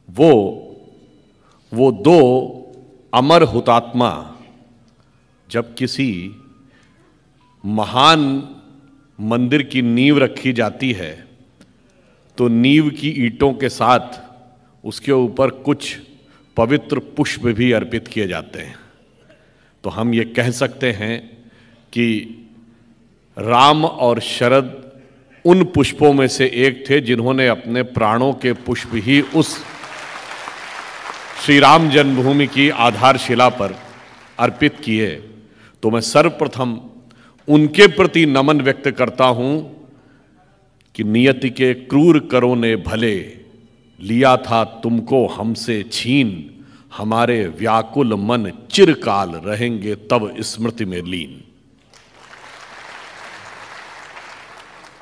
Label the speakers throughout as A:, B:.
A: वो दो अमर हुतात्मा जब किसी महान मंदिर की नींव रखी जाती है तो नींव की ईंटों के साथ उसके ऊपर कुछ पवित्र पुष्प भी अर्पित किए जाते हैं। तो हम ये कह सकते हैं कि राम और शरद उन पुष्पों में से एक थे जिन्होंने अपने प्राणों के पुष्प ही उस श्री राम जन्मभूमि की आधारशिला पर अर्पित किए। तो मैं सर्वप्रथम उनके प्रति नमन व्यक्त करता हूं कि नियति के क्रूर करों ने भले लिया था तुमको हमसे छीन, हमारे व्याकुल मन चिरकाल रहेंगे तब स्मृति में लीन।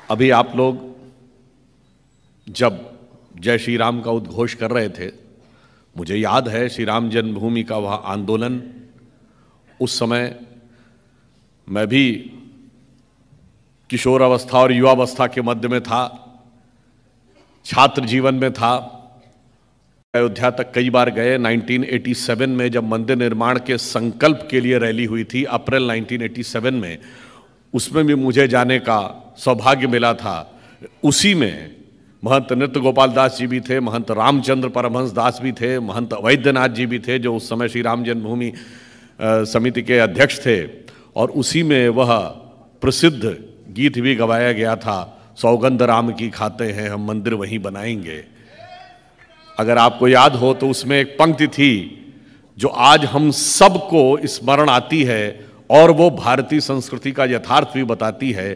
A: अभी आप लोग जब जय श्री राम का उद्घोष कर रहे थे, मुझे याद है श्री राम जन्मभूमि का वह आंदोलन, उस समय मैं भी किशोर अवस्था और युवावस्था के मध्य में था, छात्र जीवन में था। अयोध्या तक कई बार गए। 1987 में जब मंदिर निर्माण के संकल्प के लिए रैली हुई थी, अप्रैल 1987 में, उसमें भी मुझे जाने का सौभाग्य मिला था। उसी में महंत नृत्य गोपाल दास जी भी थे, महंत रामचंद्र परमहंस दास भी थे, महंत अवैधनाथ जी भी थे जो उस समय श्री राम जन्मभूमि समिति के अध्यक्ष थे। और उसी में वह प्रसिद्ध गीत भी गवाया गया था, सौगंध राम की खाते हैं हम मंदिर वहीं बनाएंगे। अगर आपको याद हो तो उसमें एक पंक्ति थी जो आज हम सबको स्मरण आती है और वो भारतीय संस्कृति का यथार्थ भी बताती है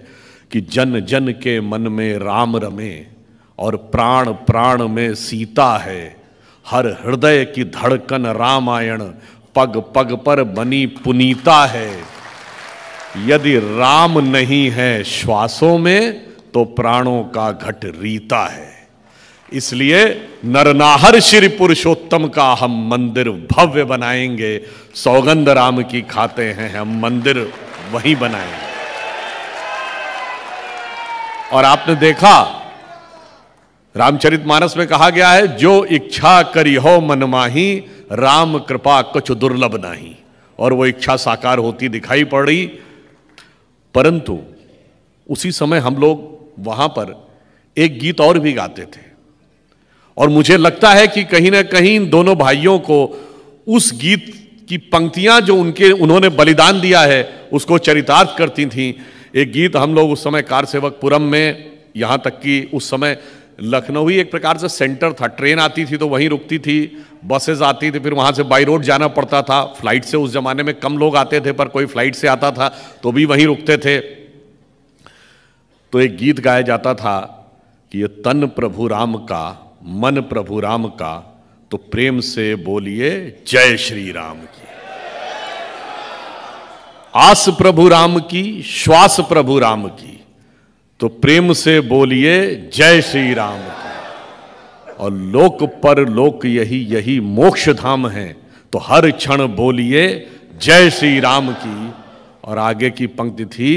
A: कि जन जन के मन में राम रमे और प्राण प्राण में सीता है, हर हृदय की धड़कन रामायण पग पग पर बनी पुनीता है। यदि राम नहीं है श्वासों में तो प्राणों का घट रीता है। इसलिए नरनाहर श्री पुरुषोत्तम का हम मंदिर भव्य बनाएंगे, सौगंध राम की खाते हैं हम मंदिर वहीं बनाएंगे। और आपने देखा रामचरितमानस में कहा गया है, जो इच्छा करी हो मन माही, राम कृपा कुछ दुर्लभ नाही। और वो इच्छा साकार होती दिखाई पड़ रही। परंतु उसी समय हम लोग वहां पर एक गीत और भी गाते थे और मुझे लगता है कि कहीं ना कहीं दोनों भाइयों को उस गीत की पंक्तियां जो उन्होंने बलिदान दिया है उसको चरितार्थ करती थीं। एक गीत हम लोग उस समय कारसेवकपुरम में, यहां तक कि उस समय लखनऊ ही एक प्रकार से सेंटर था, ट्रेन आती थी तो वहीं रुकती थी, बसेज आती थी, फिर वहां से बाई रोड जाना पड़ता था। फ्लाइट से उस जमाने में कम लोग आते थे, पर कोई फ्लाइट से आता था तो भी वहीं रुकते थे। तो एक गीत गाया जाता था कि ये तन प्रभु राम का, मन प्रभु राम का, तो प्रेम से बोलिए जय श्री राम की। आस प्रभु राम की, श्वास प्रभु राम की, तो प्रेम से बोलिए जय श्री राम की। और लोक पर लोक यही यही मोक्ष धाम है, तो हर क्षण बोलिए जय श्री राम की। और आगे की पंक्ति थी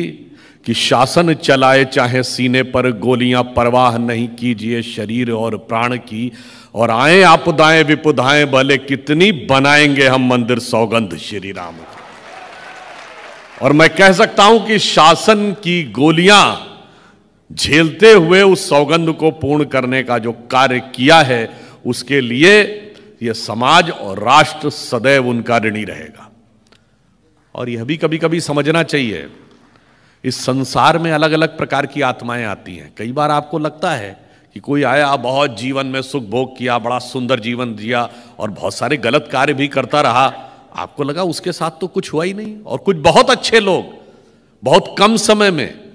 A: कि शासन चलाए चाहे सीने पर गोलियां, परवाह नहीं कीजिए शरीर और प्राण की। और आए आपदाएं विपदाएं भले कितनी, बनाएंगे हम मंदिर सौगंध श्री राम की। और मैं कह सकता हूं कि शासन की गोलियां झेलते हुए उस सौगंध को पूर्ण करने का जो कार्य किया है, उसके लिए यह समाज और राष्ट्र सदैव उनका ऋणी रहेगा। और यह भी कभी कभी समझना चाहिए, इस संसार में अलग अलग प्रकार की आत्माएं आती हैं। कई बार आपको लगता है कि कोई आया, बहुत जीवन में सुख भोग किया, बड़ा सुंदर जीवन जिया और बहुत सारे गलत कार्य भी करता रहा, आपको लगा उसके साथ तो कुछ हुआ ही नहीं। और कुछ बहुत अच्छे लोग बहुत कम समय में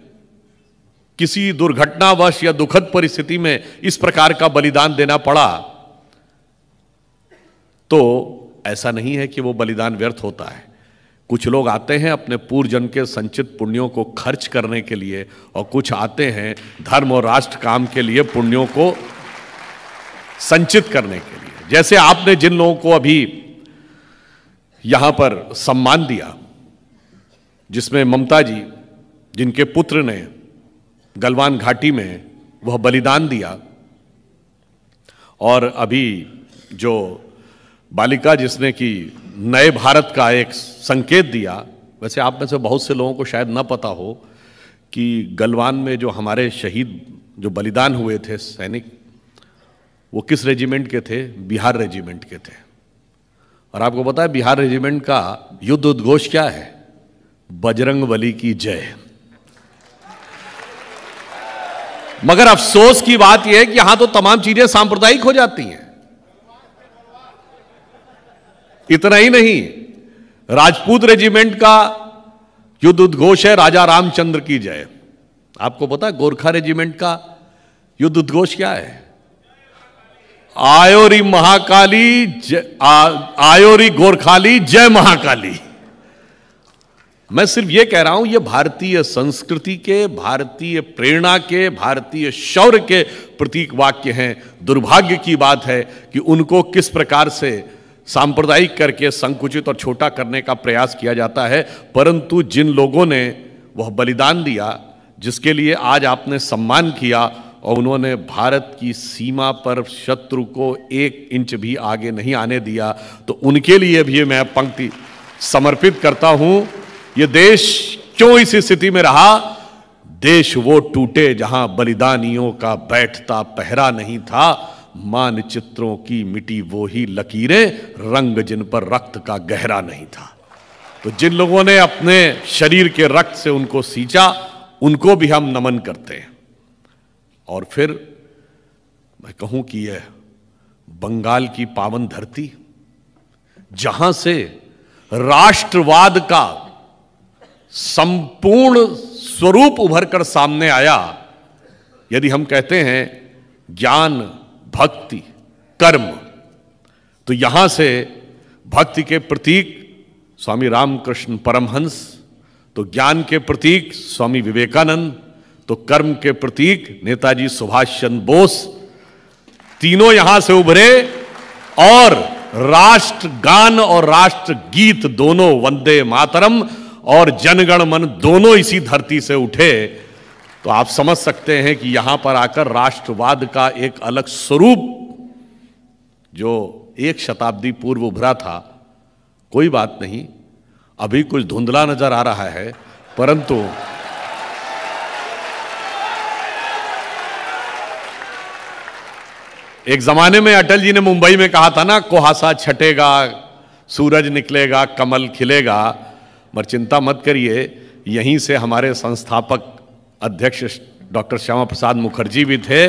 A: किसी दुर्घटनावश या दुखद परिस्थिति में इस प्रकार का बलिदान देना पड़ा, तो ऐसा नहीं है कि वो बलिदान व्यर्थ होता है। कुछ लोग आते हैं अपने पूर्व जन्म के संचित पुण्यों को खर्च करने के लिए, और कुछ आते हैं धर्म और राष्ट्र काम के लिए पुण्यों को संचित करने के लिए। जैसे आपने जिन लोगों को अभी यहां पर सम्मान दिया, जिसमें ममता जी, जिनके पुत्र ने गलवान घाटी में वह बलिदान दिया, और अभी जो बालिका जिसने कि नए भारत का एक संकेत दिया। वैसे आप में से बहुत से लोगों को शायद न पता हो कि गलवान में जो हमारे शहीद जो बलिदान हुए थे सैनिक, वो किस रेजिमेंट के थे? बिहार रेजिमेंट के थे। और आपको पता है बिहार रेजिमेंट का युद्ध उद्घोष क्या है? बजरंगबली की जय। मगर अफसोस की बात यह है कि यहां तो तमाम चीजें सांप्रदायिक हो जाती हैं। इतना ही नहीं, राजपूत रेजिमेंट का युद्ध उद्घोष है राजा रामचंद्र की जय। आपको पता है गोरखा रेजिमेंट का युद्ध उद्घोष क्या है? आयोरी महाकाली आयोरी गोरखाली जय महाकाली। मैं सिर्फ यह कह रहा हूं, यह भारतीय संस्कृति के, भारतीय प्रेरणा के, भारतीय शौर्य के प्रतीक वाक्य हैं। दुर्भाग्य की बात है कि उनको किस प्रकार से सांप्रदायिक करके संकुचित और छोटा करने का प्रयास किया जाता है। परंतु जिन लोगों ने वह बलिदान दिया, जिसके लिए आज आपने सम्मान किया, और उन्होंने भारत की सीमा पर शत्रु को 1 इंच भी आगे नहीं आने दिया, तो उनके लिए भी मैं पंक्ति समर्पित करता हूं। ये देश क्यों इस स्थिति में रहा? देश वो टूटे जहां बलिदानियों का बैठता पहरा नहीं था। मानचित्रों की मिटी वो ही लकीरें, रंग जिन पर रक्त का गहरा नहीं था। तो जिन लोगों ने अपने शरीर के रक्त से उनको सींचा, उनको भी हम नमन करते हैं। और फिर मैं कहूं कि यह बंगाल की पावन धरती, जहां से राष्ट्रवाद का संपूर्ण स्वरूप उभर कर सामने आया। यदि हम कहते हैं ज्ञान, भक्ति, कर्म, तो यहां से भक्ति के प्रतीक स्वामी रामकृष्ण परमहंस, तो ज्ञान के प्रतीक स्वामी विवेकानंद, तो कर्म के प्रतीक नेताजी सुभाष चंद्र बोस, तीनों यहां से उभरे। और राष्ट्रगान और राष्ट्रगीत दोनों, वंदे मातरम और जनगण मन, दोनों इसी धरती से उठे। तो आप समझ सकते हैं कि यहां पर आकर राष्ट्रवाद का एक अलग स्वरूप जो 1 शताब्दी पूर्व उभरा था। कोई बात नहीं, अभी कुछ धुंधला नजर आ रहा है, परंतु एक जमाने में अटल जी ने मुंबई में कहा था ना, कुहासा छटेगा, सूरज निकलेगा, कमल खिलेगा। मगर चिंता मत करिए, यहीं से हमारे संस्थापक अध्यक्ष डॉक्टर श्यामा प्रसाद मुखर्जी भी थे,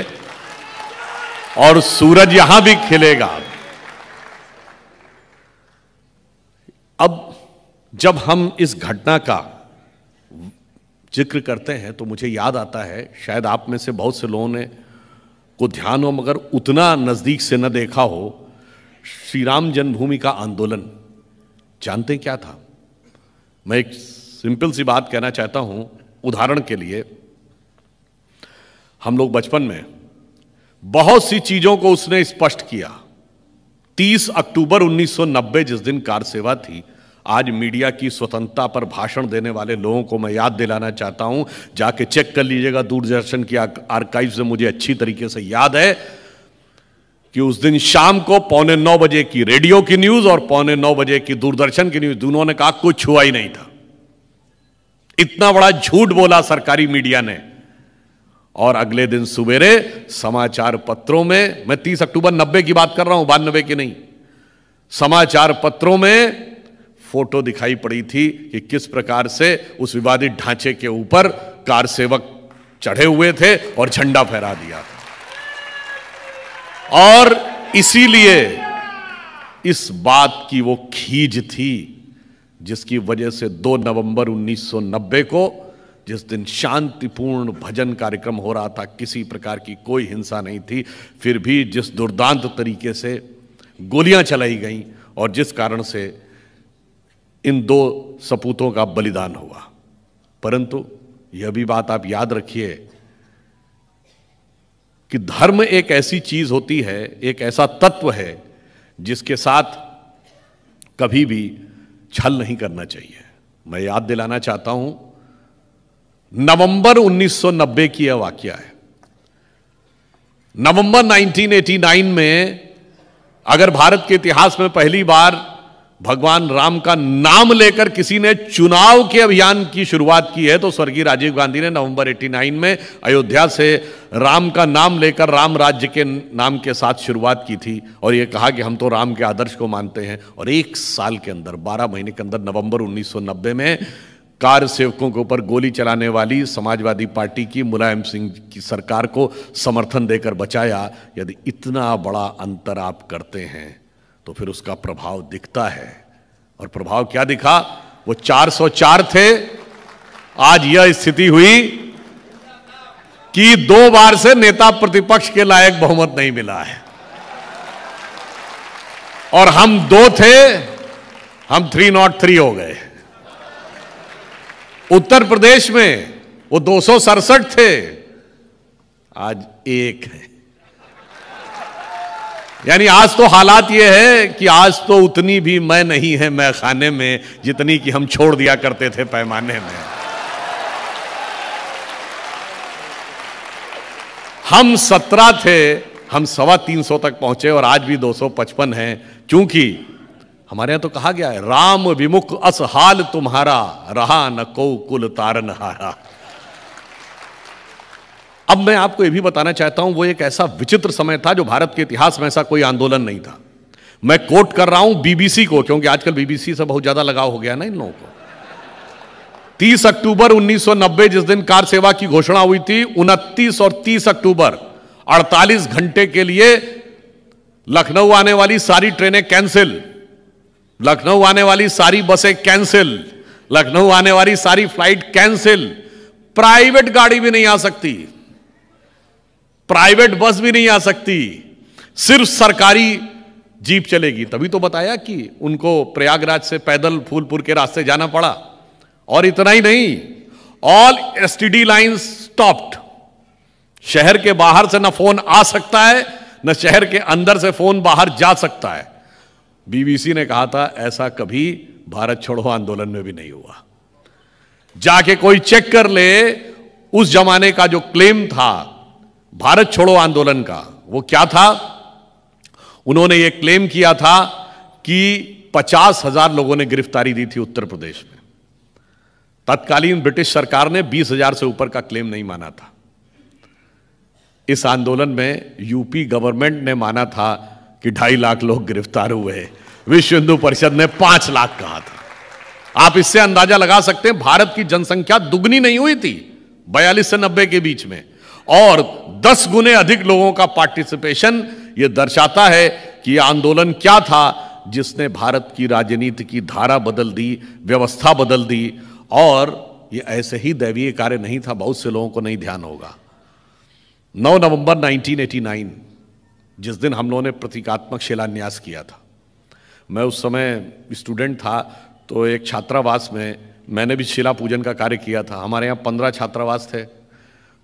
A: और सूरज यहां भी खिलेगा। अब जब हम इस घटना का जिक्र करते हैं तो मुझे याद आता है, शायद आप में से बहुत से लोगों ने को ध्यान हो मगर उतना नजदीक से न देखा हो, श्री राम जन्मभूमि का आंदोलन। जानते हैं क्या था? मैं एक सिंपल सी बात कहना चाहता हूं। उदाहरण के लिए, हम लोग बचपन में बहुत सी चीजों को उसने स्पष्ट किया। 30 अक्टूबर 1990 जिस दिन कार सेवा थी, आज मीडिया की स्वतंत्रता पर भाषण देने वाले लोगों को मैं याद दिलाना चाहता हूं, जाके चेक कर लीजिएगा दूरदर्शन की आर्काइव से। मुझे अच्छी तरीके से याद है कि उस दिन शाम को 8:45 बजे की रेडियो की न्यूज और 8:45 बजे की दूरदर्शन की न्यूज, दोनों ने कहा कुछ हुआ ही नहीं था। इतना बड़ा झूठ बोला सरकारी मीडिया ने। और अगले दिन सुबेरे समाचार पत्रों में, मैं 30 अक्टूबर 90 की बात कर रहा हूं, 92 की नहीं, समाचार पत्रों में फोटो दिखाई पड़ी थी कि किस प्रकार से उस विवादित ढांचे के ऊपर कार सेवक चढ़े हुए थे और झंडा फहरा दिया था। और इसीलिए इस बात की वो खीज थी जिसकी वजह से 2 नवंबर 1990 को, जिस दिन शांतिपूर्ण भजन कार्यक्रम हो रहा था, किसी प्रकार की कोई हिंसा नहीं थी, फिर भी जिस दुर्दांत तरीके से गोलियां चलाई गईं और जिस कारण से इन 2 सपूतों का बलिदान हुआ। परंतु यह भी बात आप याद रखिए कि धर्म एक ऐसी चीज होती है, एक ऐसा तत्व है जिसके साथ कभी भी छल नहीं करना चाहिए। मैं याद दिलाना चाहता हूं, नवंबर 1990 की यह वाकया है। नवंबर 1989 में अगर भारत के इतिहास में पहली बार भगवान राम का नाम लेकर किसी ने चुनाव के अभियान की शुरुआत की है तो स्वर्गीय राजीव गांधी ने नवंबर 89 में अयोध्या से राम का नाम लेकर राम राज्य के नाम के साथ शुरुआत की थी और यह कहा कि हम तो राम के आदर्श को मानते हैं। और एक साल के अंदर 12 महीने के अंदर नवंबर 1990 में कार सेवकों के ऊपर गोली चलाने वाली समाजवादी पार्टी की मुलायम सिंह की सरकार को समर्थन देकर बचाया। यदि इतना बड़ा अंतर आप करते हैं तो फिर उसका प्रभाव दिखता है। और प्रभाव क्या दिखा? वो 404 थे, आज यह स्थिति हुई कि 2 बार से नेता प्रतिपक्ष के लायक बहुमत नहीं मिला है। और हम 2 थे, हम 303 हो गए। उत्तर प्रदेश में वो 267 थे, आज 1 है। यानी आज तो हालात ये है कि आज तो उतनी भी मैं नहीं है मैं खाने में जितनी कि हम छोड़ दिया करते थे पैमाने में। हम 17 थे, हम 325 तक पहुंचे और आज भी 255 हैं। क्योंकि हमारे यहां तो कहा गया है, राम विमुख अस हाल तुम्हारा, रहा न को कुल तारनहारा। अब मैं आपको यह भी बताना चाहता हूं, वो एक ऐसा विचित्र समय था जो भारत के इतिहास में ऐसा कोई आंदोलन नहीं था। मैं कोट कर रहा हूं बीबीसी को, क्योंकि आजकल बीबीसी से बहुत ज्यादा लगाव हो गया ना इन लोगों को। 30 अक्टूबर 1990 जिस दिन कार सेवा की घोषणा हुई थी, 29 और 30 अक्टूबर 48 घंटे के लिए लखनऊ आने वाली सारी ट्रेनें कैंसिल, लखनऊ आने वाली सारी बसें कैंसिल, लखनऊ आने वाली सारी फ्लाइट कैंसिल। प्राइवेट गाड़ी भी नहीं आ सकती, प्राइवेट बस भी नहीं आ सकती, सिर्फ सरकारी जीप चलेगी। तभी तो बताया कि उनको प्रयागराज से पैदल फूलपुर के रास्ते जाना पड़ा। और इतना ही नहीं, ऑल एसटीडी लाइंस स्टॉप्ड। शहर के बाहर से ना फोन आ सकता है, न शहर के अंदर से फोन बाहर जा सकता है। बीबीसी ने कहा था ऐसा कभी भारत छोड़ो आंदोलन में भी नहीं हुआ। जाके कोई चेक कर ले, उस जमाने का जो क्लेम था भारत छोड़ो आंदोलन का, वो क्या था? उन्होंने ये क्लेम किया था कि 50,000 लोगों ने गिरफ्तारी दी थी उत्तर प्रदेश में। तत्कालीन ब्रिटिश सरकार ने 20,000 से ऊपर का क्लेम नहीं माना था। इस आंदोलन में यूपी गवर्नमेंट ने माना था कि 2.5 लाख लोग गिरफ्तार हुए, विश्व हिंदू परिषद ने 5 लाख कहा था। आप इससे अंदाजा लगा सकते हैं भारत की जनसंख्या दुगनी नहीं हुई थी 42 से 90 के बीच में, और 10 गुने अधिक लोगों का पार्टिसिपेशन। यह दर्शाता है कि यह आंदोलन क्या था जिसने भारत की राजनीति की धारा बदल दी, व्यवस्था बदल दी। और यह ऐसे ही दैवीय कार्य नहीं था, बहुत से लोगों को नहीं ध्यान होगा। 9 नवंबर 1989 जिस दिन हम लोगों ने प्रतीकात्मक शिलान्यास किया था, मैं उस समय स्टूडेंट था, तो एक छात्रावास में मैंने भी शिला पूजन का कार्य किया था। हमारे यहाँ 15 छात्रावास थे,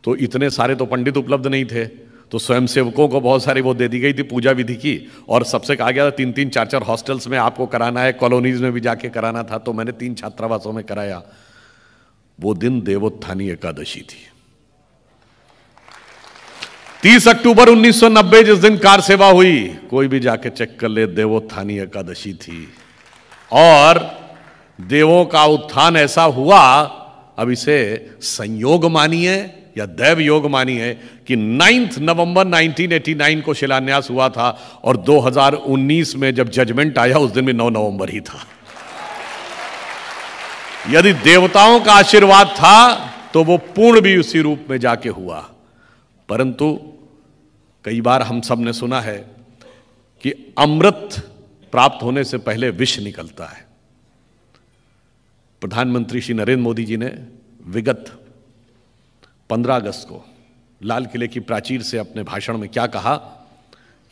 A: तो इतने सारे तो पंडित उपलब्ध नहीं थे, तो स्वयंसेवकों को बहुत सारी वो दे दी गई थी पूजा विधि की, और सबसे कहा गया था 3-3, 4-4 हॉस्टल्स में आपको कराना है, कॉलोनीज में भी जाके कराना था। तो मैंने 3 छात्रावासों में कराया। वो दिन देवोत्थानी एकादशी थी। 30 अक्टूबर 1990 जिस दिन कार सेवा हुई, कोई भी जाके चेक कर ले, देवोत्थानी एकादशी थी। और देवों का उत्थान ऐसा हुआ, अब इसे संयोग मानिए या दैव योग मानिए, कि 9 नवंबर 1989 को शिलान्यास हुआ था और 2019 में जब जजमेंट आया उस दिन भी 9 नवंबर ही था। यदि देवताओं का आशीर्वाद था तो वो पूर्ण भी उसी रूप में जाके हुआ। परंतु कई बार हम सब ने सुना है कि अमृत प्राप्त होने से पहले विष निकलता है। प्रधानमंत्री श्री नरेंद्र मोदी जी ने विगत 15 अगस्त को लाल किले की प्राचीर से अपने भाषण में क्या कहा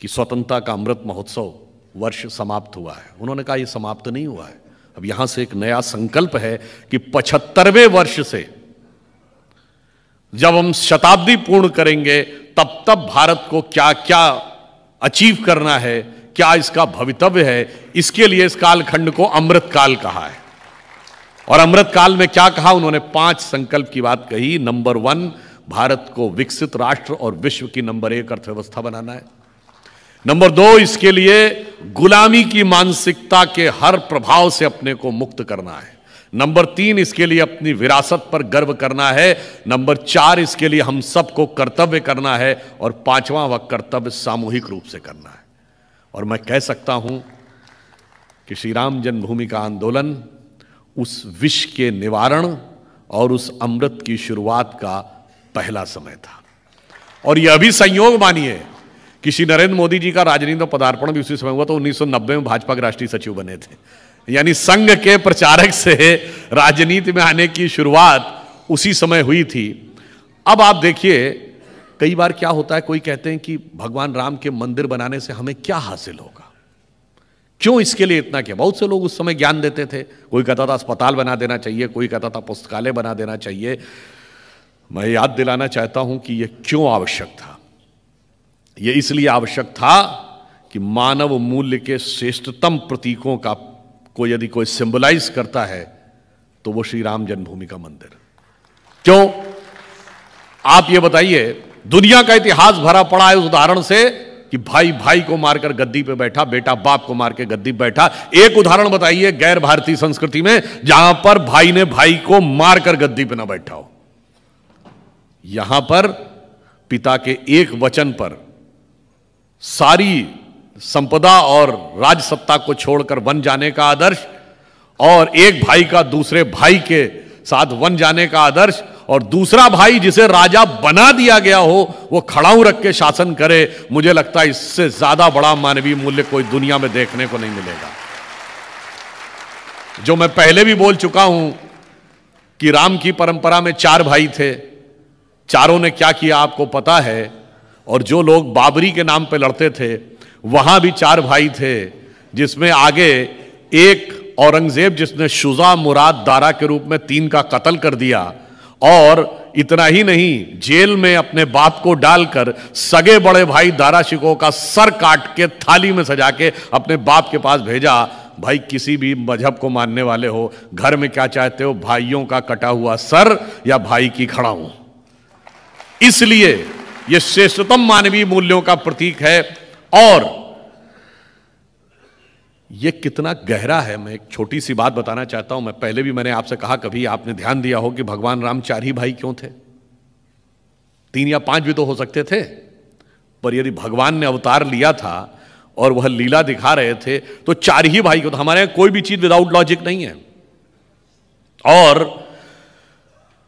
A: कि स्वतंत्रता का अमृत महोत्सव वर्ष समाप्त हुआ है। उन्होंने कहा यह समाप्त नहीं हुआ है, अब यहां से एक नया संकल्प है कि 75वें वर्ष से जब हम शताब्दी पूर्ण करेंगे तब तब भारत को क्या क्या अचीव करना है, क्या इसका भवितव्य है, इसके लिए इस कालखंड को अमृत काल कहा है। और अमृत काल में क्या कहा? उन्होंने 5 संकल्प की बात कही। नंबर 1, भारत को विकसित राष्ट्र और विश्व की नंबर 1 अर्थव्यवस्था बनाना है। नंबर 2, इसके लिए गुलामी की मानसिकता के हर प्रभाव से अपने को मुक्त करना है। नंबर 3, इसके लिए अपनी विरासत पर गर्व करना है। नंबर 4, इसके लिए हम सबको कर्तव्य करना है। और 5वां वह कर्तव्य सामूहिक रूप से करना है। और मैं कह सकता हूं कि श्री राम जन्मभूमि का आंदोलन उस विष के निवारण और उस अमृत की शुरुआत का पहला समय था। और यह भी संयोग मानिए कि श्री नरेंद्र मोदी जी का राजनीति में पदार्पण भी उसी समय हुआ। तो 1990 में भाजपा के राष्ट्रीय सचिव बने थे। यानी संघ के प्रचारक से राजनीति में आने की शुरुआत उसी समय हुई थी। अब आप देखिए, कई बार क्या होता है, कोई कहते हैं कि भगवान राम के मंदिर बनाने से हमें क्या हासिल होगा, क्यों इसके लिए इतना किया। बहुत से लोग उस समय ज्ञान देते थे। कोई कहता था अस्पताल बना देना चाहिए, कोई कहता था पुस्तकालय बना देना चाहिए। मैं याद दिलाना चाहता हूं कि यह क्यों आवश्यक था। यह इसलिए आवश्यक था कि मानव मूल्य के श्रेष्ठतम प्रतीकों का को यदि कोई सिंबलाइज करता है तो वो श्री राम जन्मभूमि का मंदिर। क्यों, आप ये बताइए, दुनिया का इतिहास भरा पड़ा है उस उदाहरण से कि भाई भाई को मारकर गद्दी पे बैठा, बेटा बाप को मार के गद्दी पे बैठा। एक उदाहरण बताइए गैर भारतीय संस्कृति में जहां पर भाई ने भाई को मारकर गद्दी पे ना बैठा हो। यहां पर पिता के एक वचन पर सारी संपदा और राजसत्ता को छोड़कर वन जाने का आदर्श, और एक भाई का दूसरे भाई के साथ वन जाने का आदर्श, और दूसरा भाई जिसे राजा बना दिया गया हो वो खड़ाऊ रख के शासन करे। मुझे लगता है इससे ज्यादा बड़ा मानवीय मूल्य कोई दुनिया में देखने को नहीं मिलेगा। जो मैं पहले भी बोल चुका हूं कि राम की परंपरा में 4 भाई थे, चारों ने क्या किया आपको पता है। और जो लोग बाबरी के नाम पे लड़ते थे वहां भी 4 भाई थे, जिसमें आगे एक औरंगजेब जिसने शुजा, मुराद, दारा के रूप में 3 का कत्ल कर दिया, और इतना ही नहीं, जेल में अपने बाप को डालकर सगे बड़े भाई दारा शिकोह का सर काट के थाली में सजा के अपने बाप के पास भेजा। भाई किसी भी मजहब को मानने वाले हो, घर में क्या चाहते हो, भाइयों का कटा हुआ सर या भाई की खड़ाऊ। इसलिए यह श्रेष्ठतम मानवीय मूल्यों का प्रतीक है। और यह कितना गहरा है, मैं एक छोटी सी बात बताना चाहता हूं। मैं पहले भी मैंने आपसे कहा, कभी आपने ध्यान दिया हो कि भगवान राम 4 ही भाई क्यों थे? 3 या 5 भी तो हो सकते थे। पर यदि भगवान ने अवतार लिया था और वह लीला दिखा रहे थे तो 4 ही भाई क्यों? तो हमारे यहां कोई भी चीज विदाउट लॉजिक नहीं है। और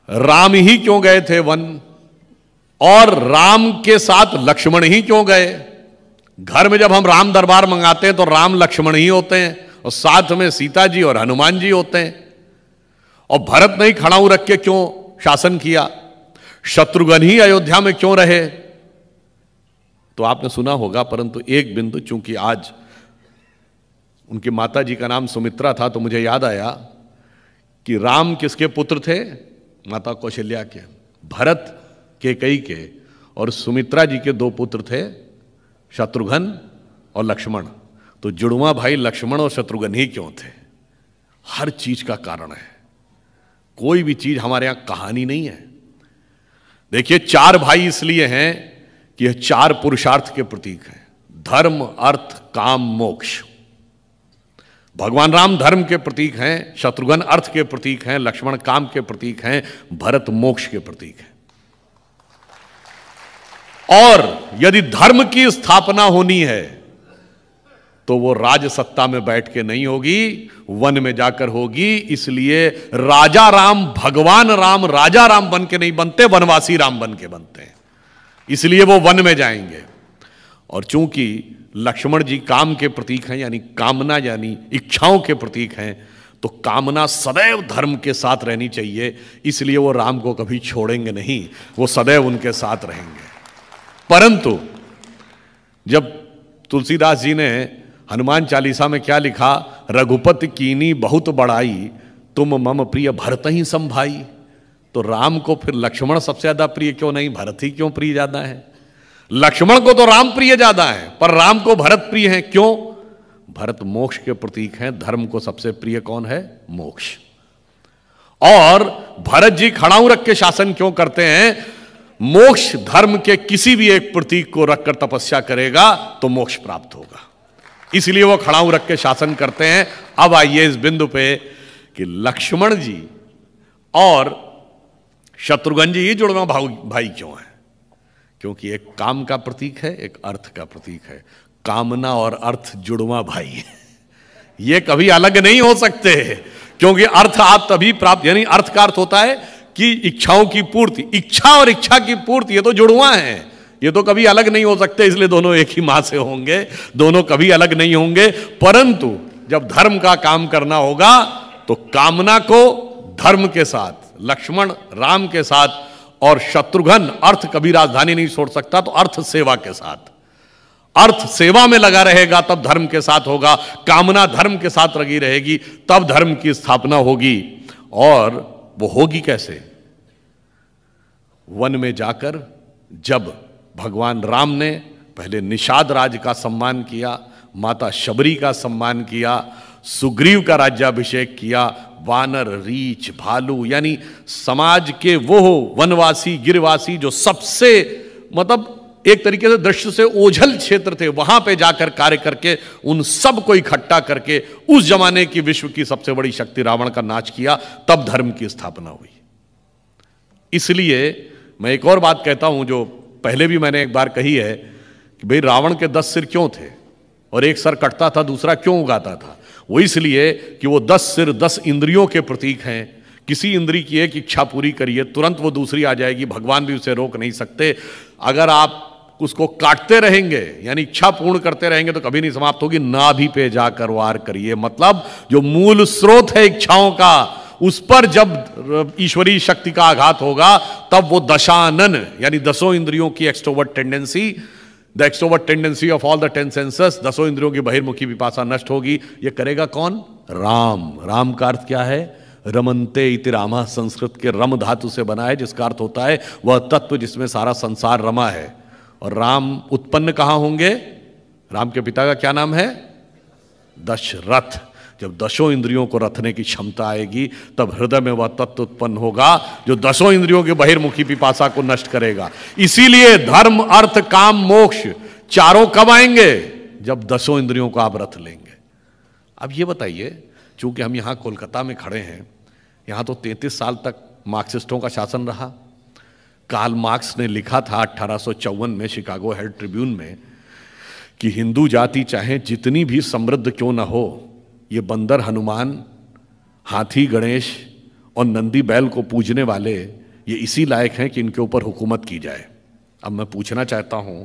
A: राम ही क्यों गए थे वन, और राम के साथ लक्ष्मण ही क्यों गए? घर में जब हम राम दरबार मंगाते हैं तो राम लक्ष्मण ही होते हैं, और साथ में सीता जी और हनुमान जी होते हैं। और भरत ने ही खड़ाऊ रख के क्यों शासन किया? शत्रुघ्न ही अयोध्या में क्यों रहे? तो आपने सुना होगा, परंतु एक बिंदु, चूंकि आज उनकी माता जी का नाम सुमित्रा था तो मुझे याद आया कि राम किसके पुत्र थे? माता कौशल्या के, भरत कैकेयी के, और सुमित्रा जी के 2 पुत्र थे, शत्रुघ्न और लक्ष्मण। तो जुड़वा भाई लक्ष्मण और शत्रुघ्न ही क्यों थे? हर चीज का कारण है। कोई भी चीज हमारे यहां कहानी नहीं है। देखिए 4 भाई इसलिए हैं कि यह 4 पुरुषार्थ के प्रतीक हैं, धर्म, अर्थ, काम, मोक्ष। भगवान राम धर्म के प्रतीक हैं, शत्रुघ्न अर्थ के प्रतीक हैं, लक्ष्मण काम के प्रतीक हैं, भरत मोक्ष के प्रतीक हैं। और यदि धर्म की स्थापना होनी है तो वो राज सत्ता में बैठ के नहीं होगी, वन में जाकर होगी। इसलिए राजा राम, भगवान राम राजा राम बन के नहीं बनते, वनवासी राम बन के बनते हैं। इसलिए वो वन में जाएंगे। और चूंकि लक्ष्मण जी काम के प्रतीक हैं, यानी कामना यानी इच्छाओं के प्रतीक हैं, तो कामना सदैव धर्म के साथ रहनी चाहिए। इसलिए वो राम को कभी छोड़ेंगे नहीं, वो सदैव उनके साथ रहेंगे। परंतु जब तुलसीदास जी ने हनुमान चालीसा में क्या लिखा, रघुपति कीनी बहुत बड़ाई, तुम मम प्रिय भरत ही संभाई। तो राम को फिर लक्ष्मण सबसे ज्यादा प्रिय क्यों नहीं, भरत ही क्यों प्रिय ज्यादा है? लक्ष्मण को तो राम प्रिय ज्यादा है, पर राम को भरत प्रिय है। क्यों? भरत मोक्ष के प्रतीक हैं, धर्म को सबसे प्रिय कौन है? मोक्ष। और भरत जी खड़ाऊ रख के शासन क्यों करते हैं? मोक्ष धर्म के किसी भी एक प्रतीक को रखकर तपस्या करेगा तो मोक्ष प्राप्त होगा। इसलिए वो खड़ाऊ रख के शासन करते हैं। अब आइए इस बिंदु पे कि लक्ष्मण जी और शत्रुघ्न जी ही जुड़वा भाई क्यों है? क्योंकि एक काम का प्रतीक है, एक अर्थ का प्रतीक है। कामना और अर्थ जुड़वा भाई है, ये कभी अलग नहीं हो सकते, क्योंकि अर्थ आप तभी प्राप्त, यानी अर्थ का अर्थ होता है कि इच्छाओं की पूर्ति। इच्छा और इच्छा की पूर्ति ये तो जुड़वा है, ये तो कभी अलग नहीं हो सकते। इसलिए दोनों एक ही मां से होंगे, दोनों कभी अलग नहीं होंगे। परंतु जब धर्म का काम करना होगा तो कामना को धर्म के साथ, लक्ष्मण राम के साथ, और शत्रुघ्न अर्थ कभी राजधानी नहीं छोड़ सकता, तो अर्थ सेवा के साथ, अर्थ सेवा में लगा रहेगा तब धर्म के साथ होगा। कामना धर्म के साथ लगी रहेगी तब धर्म की स्थापना होगी। और वो होगी कैसे? वन में जाकर जब भगवान राम ने पहले निषाद राज का सम्मान किया, माता शबरी का सम्मान किया, सुग्रीव का राज्याभिषेक किया, वानर, रीछ, भालू, यानी समाज के वो वनवासी, गिरवासी जो सबसे मतलब एक तरीके से दृश्य से ओझल क्षेत्र थे, वहां पे जाकर कार्य करके उन सब को इकट्ठा करके उस जमाने की विश्व की सबसे बड़ी शक्ति रावण का नाश किया, तब धर्म की स्थापना हुई। इसलिए मैं एक और बात कहता हूं जो पहले भी मैंने एक बार कही है कि भाई रावण के 10 सिर क्यों थे और एक सर कटता था, दूसरा क्यों उगाता था? वो इसलिए कि वो 10 सिर 10 इंद्रियों के प्रतीक हैं। किसी इंद्री की एक इच्छा पूरी करिए, तुरंत वो दूसरी आ जाएगी, भगवान भी उसे रोक नहीं सकते। अगर आप उसको काटते रहेंगे यानी इच्छा पूर्ण करते रहेंगे तो कभी नहीं समाप्त होगी। नाभि पे जाकर वार करिए, मतलब जो मूल स्रोत है इच्छाओं का, उस पर जब ईश्वरीय शक्ति का आघात होगा तब वो दशानन यानी 10 इंद्रियों की extrovert tendency, the extrovert tendency of all the 10 senses, 10 इंद्रियों की बहिर्मुखी पिपासा नष्ट होगी। ये करेगा कौन? राम। राम का अर्थ क्या है? रमन्ते इति रामः, संस्कृत के रम धातु से बना है, जिसका अर्थ होता है वह तत्व जिसमें सारा संसार रमा है। और राम उत्पन्न कहां होंगे? राम के पिता का क्या नाम है? दशरथ। जब 10 इंद्रियों को रखने की क्षमता आएगी तब हृदय में वह तत्व उत्पन्न होगा जो 10 इंद्रियों के बहिर्मुखी पिपासा को नष्ट करेगा। इसीलिए धर्म, अर्थ, काम, मोक्ष चारों कब आएंगे? जब 10 इंद्रियों को आप रथ लेंगे। अब ये बताइए, चूंकि हम यहां कोलकाता में खड़े हैं, यहां तो 33 साल तक मार्क्सिस्टों का शासन रहा। कार्ल मार्क्स ने लिखा था 1854 में शिकागो हेड ट्रिब्यून में कि हिंदू जाति चाहे जितनी भी समृद्ध क्यों ना हो, ये बंदर, हनुमान, हाथी, गणेश और नंदी बैल को पूजने वाले ये इसी लायक हैं कि इनके ऊपर हुकूमत की जाए। अब मैं पूछना चाहता हूं,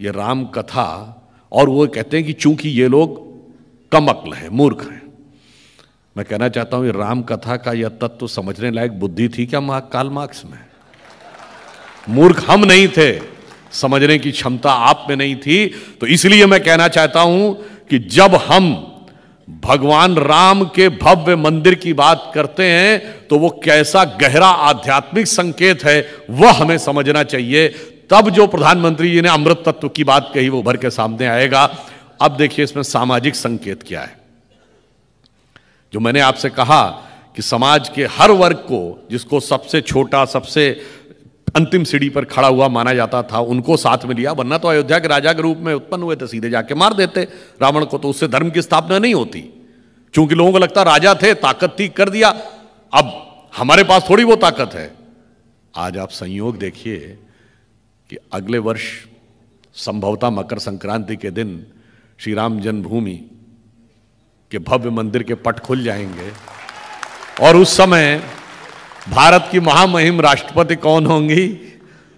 A: ये राम कथा, और वो कहते हैं कि चूंकि ये लोग कम अक्ल हैं, मूर्ख हैं। मैं कहना चाहता हूं ये राम कथा का यह तत्व समझने लायक बुद्धि थी क्या कार्ल मार्क्स में? मूर्ख हम नहीं थे, समझने की क्षमता आप में नहीं थी। तो इसलिए मैं कहना चाहता हूं कि जब हम भगवान राम के भव्य मंदिर की बात करते हैं तो वो कैसा गहरा आध्यात्मिक संकेत है वह हमें समझना चाहिए। तब जो प्रधानमंत्री जी ने अमृत तत्व की बात कही वो उभर के सामने आएगा। अब देखिए इसमें सामाजिक संकेत क्या है। जो मैंने आपसे कहा कि समाज के हर वर्ग को, जिसको सबसे छोटा, सबसे अंतिम सीढ़ी पर खड़ा हुआ माना जाता था, उनको साथ में लिया, वरना तो अयोध्या के राजा के रूप में उत्पन्न हुए थे, सीधे जाके मार देते रावण को, तो उससे धर्म की स्थापना नहीं होती। क्योंकि लोगों को लगता राजा थे, ताकत थी, कर दिया। अब हमारे पास थोड़ी वो ताकत है। आज आप संयोग देखिए कि अगले वर्ष संभवतः मकर संक्रांति के दिन श्री राम जन्मभूमि के भव्य मंदिर के पट खुल जाएंगे और उस समय भारत की महामहिम राष्ट्रपति कौन होंगी?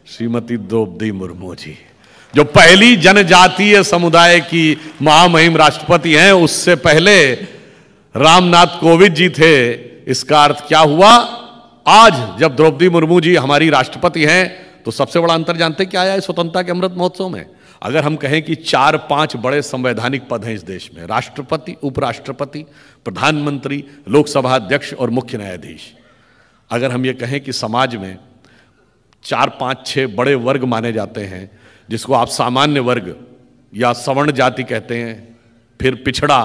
A: श्रीमती द्रौपदी मुर्मू जी, जो पहली जनजातीय समुदाय की महामहिम राष्ट्रपति हैं। उससे पहले रामनाथ कोविंद जी थे। इसका अर्थ क्या हुआ? आज जब द्रौपदी मुर्मू जी हमारी राष्ट्रपति हैं तो सबसे बड़ा अंतर जानते क्या आया है स्वतंत्रता के अमृत महोत्सव में? अगर हम कहें कि 4-5 बड़े संवैधानिक पद हैं इस देश में, राष्ट्रपति, उपराष्ट्रपति, प्रधानमंत्री, लोकसभा अध्यक्ष और मुख्य न्यायाधीश। अगर हम ये कहें कि समाज में 4-5-6 बड़े वर्ग माने जाते हैं, जिसको आप सामान्य वर्ग या सवर्ण जाति कहते हैं, फिर पिछड़ा,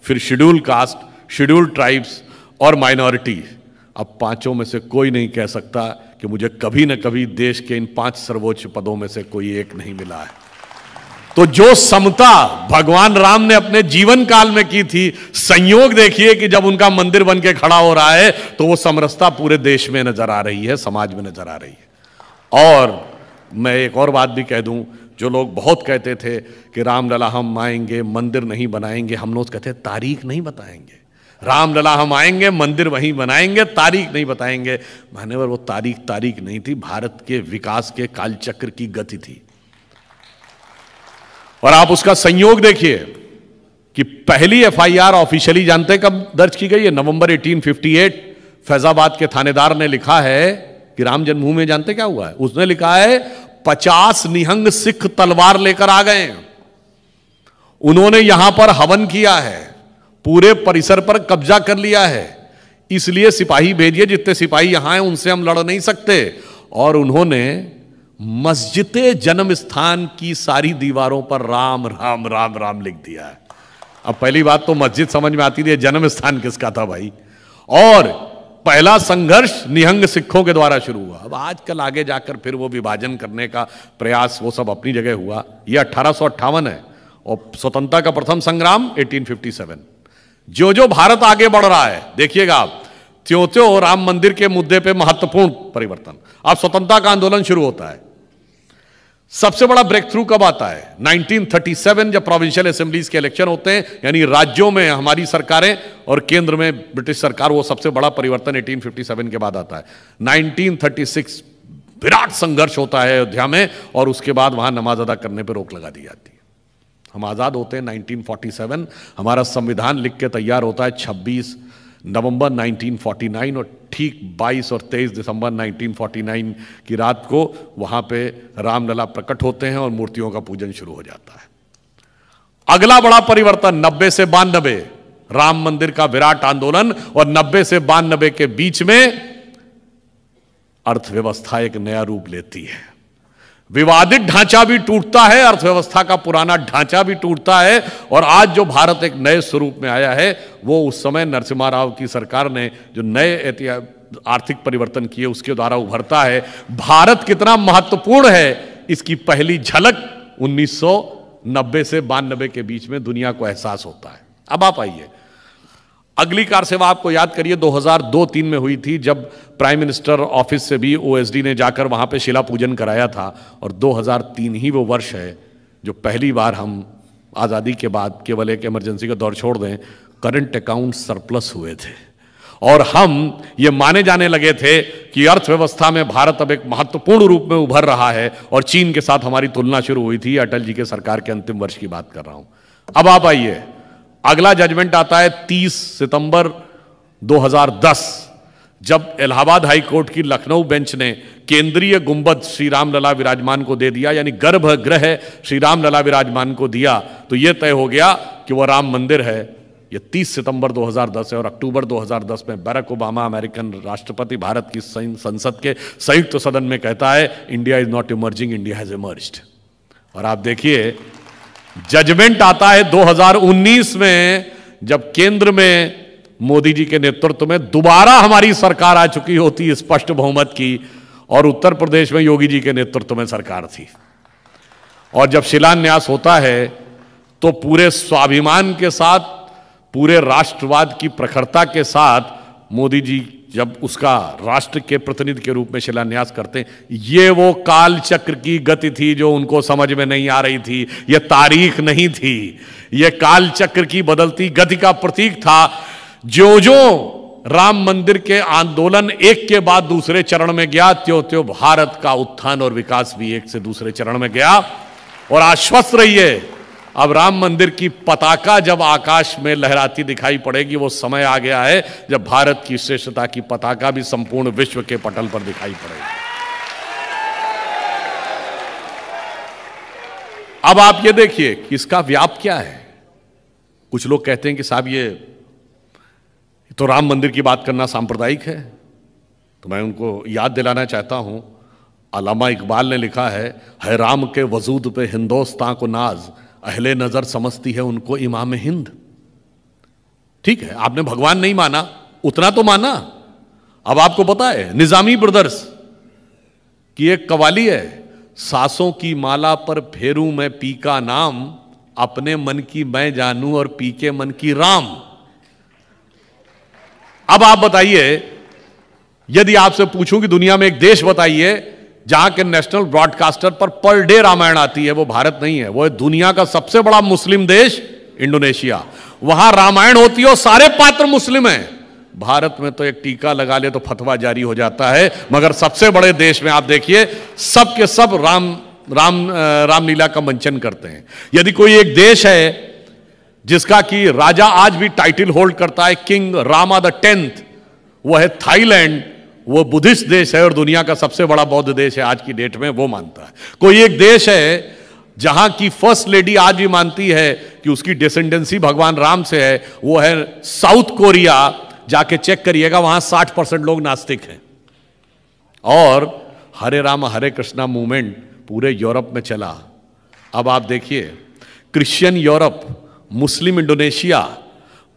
A: फिर शेड्यूल कास्ट, शेड्यूल ट्राइब्स और माइनॉरिटी। अब 5 में से कोई नहीं कह सकता कि मुझे कभी न कभी देश के इन 5 सर्वोच्च पदों में से कोई एक नहीं मिला है। तो जो समता भगवान राम ने अपने जीवन काल में की थी, संयोग देखिए कि जब उनका मंदिर बन के खड़ा हो रहा है तो वो समरसता पूरे देश में नजर आ रही है, समाज में नजर आ रही है। और मैं एक और बात भी कह दूं, जो लोग बहुत कहते थे कि रामलला हम आएंगे मंदिर नहीं बनाएंगे, हम लोग कहते तारीख नहीं बताएंगे, रामलला हम आएंगे मंदिर वहीं बनाएंगे, तारीख नहीं बताएंगे। मान्यवर वो तारीख नहीं थी, भारत के विकास के कालचक्र की गति थी। और आप उसका संयोग देखिए कि पहली एफआईआर ऑफिशियली जानते कब दर्ज की गई है? नवंबर 1858। फैजाबाद के थानेदार ने लिखा है कि राम जन्मभूमि में जानते क्या हुआ है? उसने लिखा है 50 निहंग सिख तलवार लेकर आ गए, उन्होंने यहां पर हवन किया है, पूरे परिसर पर कब्जा कर लिया है, इसलिए सिपाही भेजिए, जितने सिपाही यहां हैं उनसे हम लड़ नहीं सकते। और उन्होंने मस्जिद जन्म स्थान की सारी दीवारों पर राम राम राम राम लिख दिया है। अब पहली बात तो मस्जिद समझ में आती थी, जन्म स्थान किसका था भाई? और पहला संघर्ष निहंग सिखों के द्वारा शुरू हुआ। अब आजकल आगे जाकर फिर वो विभाजन करने का प्रयास, वो सब अपनी जगह हुआ। ये 1858 है और स्वतंत्रता का प्रथम संग्राम 1857। जो जो भारत आगे बढ़ रहा है देखिएगा आप, त्यों त्यों राम मंदिर के मुद्दे पे महत्वपूर्ण परिवर्तन। अब स्वतंत्रता का आंदोलन शुरू होता है। सबसे बड़ा ब्रेक थ्रू कब आता है? 1937, जब प्रोविंशियल असेंबलीज के इलेक्शन होते हैं, यानी राज्यों में हमारी सरकारें और केंद्र में ब्रिटिश सरकार, वो सबसे बड़ा परिवर्तन 1857 के बाद आता है। 1936 विराट संघर्ष होता है अयोध्या में और उसके बाद वहां नमाज अदा करने पर रोक लगा दी जाती है। हम आजाद होते हैं 1947, हमारा संविधान लिख के तैयार होता है 26 नवंबर 1949 और ठीक 22 और 23 दिसंबर 1949 की रात को वहां पे रामलला प्रकट होते हैं और मूर्तियों का पूजन शुरू हो जाता है। अगला बड़ा परिवर्तन 90 से 92, राम मंदिर का विराट आंदोलन, और 90 से 92 के बीच में अर्थव्यवस्था एक नया रूप लेती है। विवादित ढांचा भी टूटता है, अर्थव्यवस्था का पुराना ढांचा भी टूटता है, और आज जो भारत एक नए स्वरूप में आया है वो उस समय नरसिम्हा राव की सरकार ने जो नए आर्थिक परिवर्तन किए उसके द्वारा उभरता है। भारत कितना महत्वपूर्ण है इसकी पहली झलक 1990 से 92 के बीच में दुनिया को एहसास होता है। अब आप आइए, अगली कार सेवा आपको याद करिए 2002-03 में हुई थी, जब प्राइम मिनिस्टर ऑफिस से भी ओएसडी ने जाकर वहां पे शिला पूजन कराया था। और 2003 ही वो वर्ष है जो पहली बार हम आज़ादी के बाद, केवल एक इमरजेंसी का दौर छोड़ दें, करंट अकाउंट सरप्लस हुए थे और हम ये माने जाने लगे थे कि अर्थव्यवस्था में भारत अब एक महत्वपूर्ण रूप में उभर रहा है, और चीन के साथ हमारी तुलना शुरू हुई थी। अटल जी के सरकार के अंतिम वर्ष की बात कर रहा हूं। अब आप आइए, अगला जजमेंट आता है 30 सितंबर 2010, जब इलाहाबाद हाई कोर्ट की लखनऊ बेंच ने केंद्रीय गुंबद श्री रामलला विराजमान को दे दिया, यानी गर्भगृह श्री रामलला विराजमान को दिया, तो यह तय हो गया कि वह राम मंदिर है। यह 30 सितंबर 2010 है। और अक्टूबर 2010 में बैरक ओबामा, अमेरिकन राष्ट्रपति, भारत की संसद के संयुक्त सदन में कहता है, India is not emerging, India has emerged. और आप देखिए जजमेंट आता है 2019 में, जब केंद्र में मोदी जी के नेतृत्व में दोबारा हमारी सरकार आ चुकी होती स्पष्ट बहुमत की, और उत्तर प्रदेश में योगी जी के नेतृत्व में सरकार थी। और जब शिलान्यास होता है तो पूरे स्वाभिमान के साथ, पूरे राष्ट्रवाद की प्रखरता के साथ मोदी जी जब उसका राष्ट्र के प्रतिनिधि के रूप में शिलान्यास करते हैं, ये वो काल चक्र की गति थी जो उनको समझ में नहीं आ रही थी। ये तारीख नहीं थी, ये काल चक्र की बदलती गति का प्रतीक था। जो जो राम मंदिर के आंदोलन एक के बाद दूसरे चरण में गया, त्यों त्यों भारत का उत्थान और विकास भी एक से दूसरे चरण में गया। और आश्वस्त रहिए, अब राम मंदिर की पताका जब आकाश में लहराती दिखाई पड़ेगी, वो समय आ गया है जब भारत की श्रेष्ठता की पताका भी संपूर्ण विश्व के पटल पर दिखाई पड़ेगी। अब आप ये देखिए कि इसका व्याप क्या है। कुछ लोग कहते हैं कि साहब ये तो राम मंदिर की बात करना सांप्रदायिक है, तो मैं उनको याद दिलाना चाहता हूं, अल्लामा इकबाल ने लिखा है राम के वजूद पे हिंदुस्तान को नाज, अहले नजर समझती है उनको इमाम हिंद। ठीक है, आपने भगवान नहीं माना, उतना तो माना। अब आपको पता है निजामी ब्रदर्स कि एक कवाली है, सांसों की माला पर फेरूं मैं पी का नाम, अपने मन की मैं जानूं और पी के मन की राम। अब आप बताइए, यदि आपसे पूछूं कि दुनिया में एक देश बताइए जहां के नेशनल ब्रॉडकास्टर पर डे रामायण आती है, वो भारत नहीं है, वो है दुनिया का सबसे बड़ा मुस्लिम देश इंडोनेशिया। वहां रामायण होती है और सारे पात्र मुस्लिम हैं। भारत में तो एक टीका लगा ले तो फतवा जारी हो जाता है, मगर सबसे बड़े देश में आप देखिए सब के सब रामलीला का मंचन करते हैं। यदि कोई एक देश है जिसका कि राजा आज भी टाइटल होल्ड करता है किंग रामा द 10th, वो है थाईलैंड। वो बुद्धिस्ट देश है और दुनिया का सबसे बड़ा बौद्ध देश है आज की डेट में, वो मानता है। कोई एक देश है जहां की फर्स्ट लेडी आज भी मानती है कि उसकी डिसेंडेंसी भगवान राम से है, वो है साउथ कोरिया। जाके चेक करिएगा, वहां 60% लोग नास्तिक हैं। और हरे राम हरे कृष्णा मूवमेंट पूरे यूरोप में चला। अब आप देखिए, क्रिश्चियन यूरोप, मुस्लिम इंडोनेशिया,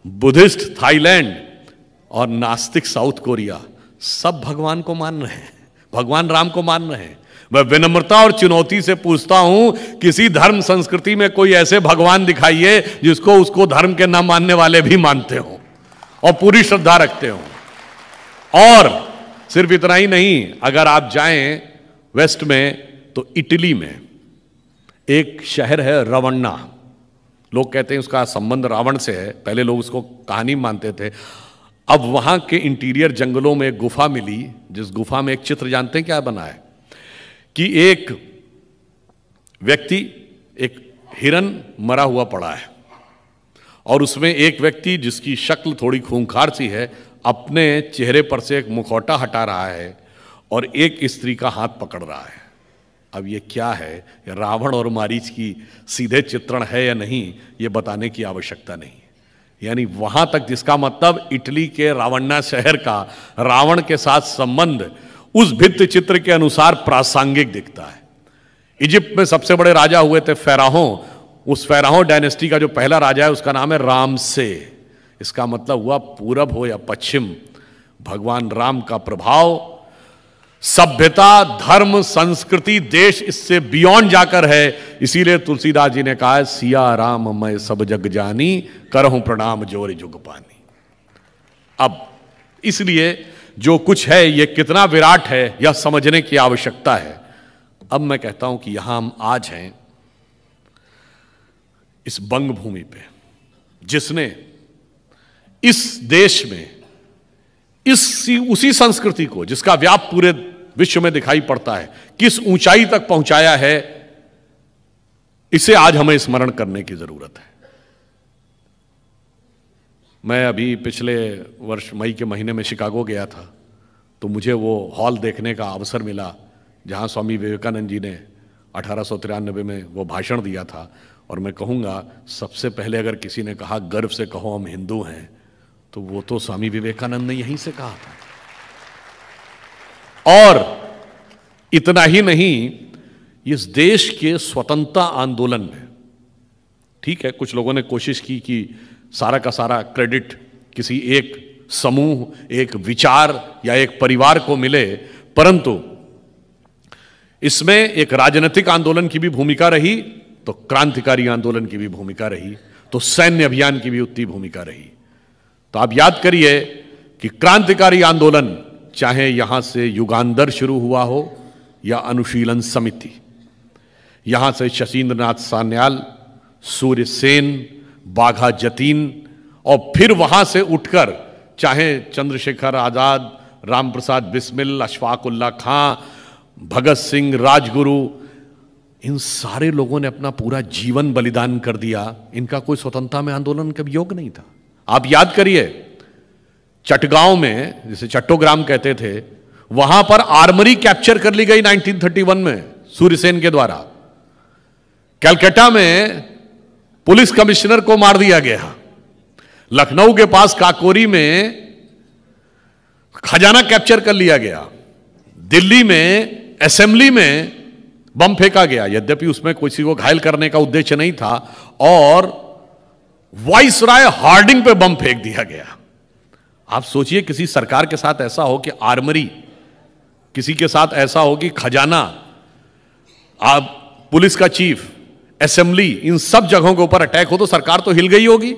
A: बुद्धिस्ट थाईलैंड और नास्तिक साउथ कोरिया, सब भगवान को मान रहे हैं, भगवान राम को मान रहे हैं। मैं विनम्रता और चुनौती से पूछता हूं, किसी धर्म संस्कृति में कोई ऐसे भगवान दिखाइए जिसको उसको धर्म के न मानने वाले भी मानते हो और पूरी श्रद्धा रखते हो। और सिर्फ इतना ही नहीं, अगर आप जाएं वेस्ट में तो इटली में एक शहर है रवन्ना। लोग कहते हैं उसका संबंध रावण से है, पहले लोग उसको कहानी मानते थे। अब वहां के इंटीरियर जंगलों में एक गुफा मिली, जिस गुफा में एक चित्र जानते हैं क्या बना है कि एक व्यक्ति, एक हिरन मरा हुआ पड़ा है और उसमें एक व्यक्ति जिसकी शक्ल थोड़ी खूंखार सी है, अपने चेहरे पर से एक मुखौटा हटा रहा है और एक स्त्री का हाथ पकड़ रहा है। अब ये क्या है, ये रावण और मारीच की सीधे चित्रण है या नहीं, ये बताने की आवश्यकता नहीं। यानी वहां तक, जिसका मतलब इटली के रावन्ना शहर का रावण के साथ संबंध उस भित्ति चित्र के अनुसार प्रासंगिक दिखता है। इजिप्ट में सबसे बड़े राजा हुए थे फेराहो। उस फेराहो डायनेस्टी का जो पहला राजा है उसका नाम है रामसे। इसका मतलब हुआ पूरब हो या पश्चिम, भगवान राम का प्रभाव सभ्यता, धर्म, संस्कृति, देश इससे बियॉन्ड जाकर है। इसीलिए तुलसीदास जी ने कहा है, सिया राम मैं सब जग जानी, करहूं प्रणाम जोर जुग पानी। अब इसलिए जो कुछ है ये कितना विराट है यह समझने की आवश्यकता है। अब मैं कहता हूं कि यहां हम आज हैं इस बंग भूमि पे, जिसने इस देश में उसी संस्कृति को, जिसका व्याप पूरे विश्व में दिखाई पड़ता है, किस ऊंचाई तक पहुंचाया है, इसे आज हमें स्मरण करने की जरूरत है। मैं अभी पिछले वर्ष मई के महीने में शिकागो गया था, तो मुझे वो हॉल देखने का अवसर मिला जहां स्वामी विवेकानंद जी ने 1893 में वो भाषण दिया था। और मैं कहूँगा, सबसे पहले अगर किसी ने कहा गर्व से कहो हम हिंदू हैं, तो वो तो स्वामी विवेकानंद ने यहीं से कहा था। और इतना ही नहीं, इस देश के स्वतंत्रता आंदोलन में, ठीक है, कुछ लोगों ने कोशिश की कि सारा का सारा क्रेडिट किसी एक समूह, एक विचार या एक परिवार को मिले, परंतु इसमें एक राजनीतिक आंदोलन की भी भूमिका रही, तो क्रांतिकारी आंदोलन की भी भूमिका रही, तो सैन्य अभियान की भी उतनी भूमिका रही। तो आप याद करिए कि क्रांतिकारी आंदोलन चाहे यहां से युगांधर शुरू हुआ हो या अनुशीलन समिति, यहां से शशीन्द्रनाथ सान्याल, सूर्य सेन, बाघा जतीन, और फिर वहां से उठकर चाहे चंद्रशेखर आजाद, रामप्रसाद बिस्मिल, अशफाक उल्ला खां, भगत सिंह, राजगुरु, इन सारे लोगों ने अपना पूरा जीवन बलिदान कर दिया। इनका कोई स्वतंत्रता में आंदोलन का योग नहीं था। आप याद करिए, चटगांव में, जिसे चट्टोग्राम कहते थे, वहां पर आर्मरी कैप्चर कर ली गई 1931 में सूर्यसेन के द्वारा। कलकत्ता में पुलिस कमिश्नर को मार दिया गया। लखनऊ के पास काकोरी में खजाना कैप्चर कर लिया गया। दिल्ली में असेंबली में बम फेंका गया, यद्यपि उसमें किसी को घायल करने का उद्देश्य नहीं था, और वाइसराय हार्डिंग पे बम फेंक दिया गया। आप सोचिए किसी सरकार के साथ ऐसा हो कि आर्मरी किसी के साथ ऐसा हो कि खजाना, आप पुलिस का चीफ, असेंबली, इन सब जगहों के ऊपर अटैक हो तो सरकार तो हिल गई होगी।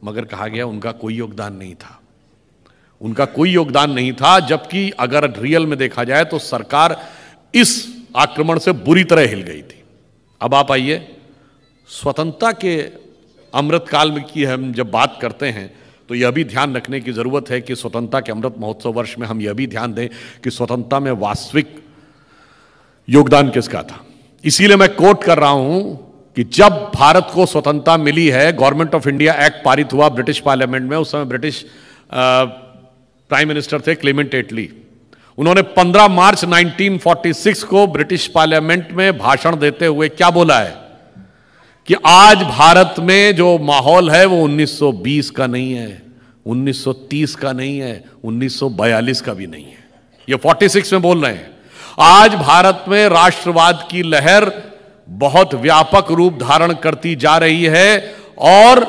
A: मगर कहा गया उनका कोई योगदान नहीं था, उनका कोई योगदान नहीं था। जबकि अगर रियल में देखा जाए तो सरकार इस आक्रमण से बुरी तरह हिल गई थी। अब आप आइए, स्वतंत्रता के अमृतकाल में की हम जब बात करते हैं तो यह भी ध्यान रखने की जरूरत है कि स्वतंत्रता के अमृत महोत्सव वर्ष में हम यह भी ध्यान दें कि स्वतंत्रता में वास्तविक योगदान किसका था। इसीलिए मैं कोट कर रहा हूं कि जब भारत को स्वतंत्रता मिली है, गवर्नमेंट ऑफ इंडिया एक्ट पारित हुआ ब्रिटिश पार्लियामेंट में। उस समय ब्रिटिश प्राइम मिनिस्टर थे क्लेमेंट एटली। उन्होंने 15 मार्च 1946 को ब्रिटिश पार्लियामेंट में भाषण देते हुए क्या बोला है कि आज भारत में जो माहौल है वो 1920 का नहीं है, 1930 का नहीं है, 1942 का भी नहीं है। ये 46 में बोल रहे हैं। आज भारत में राष्ट्रवाद की लहर बहुत व्यापक रूप धारण करती जा रही है और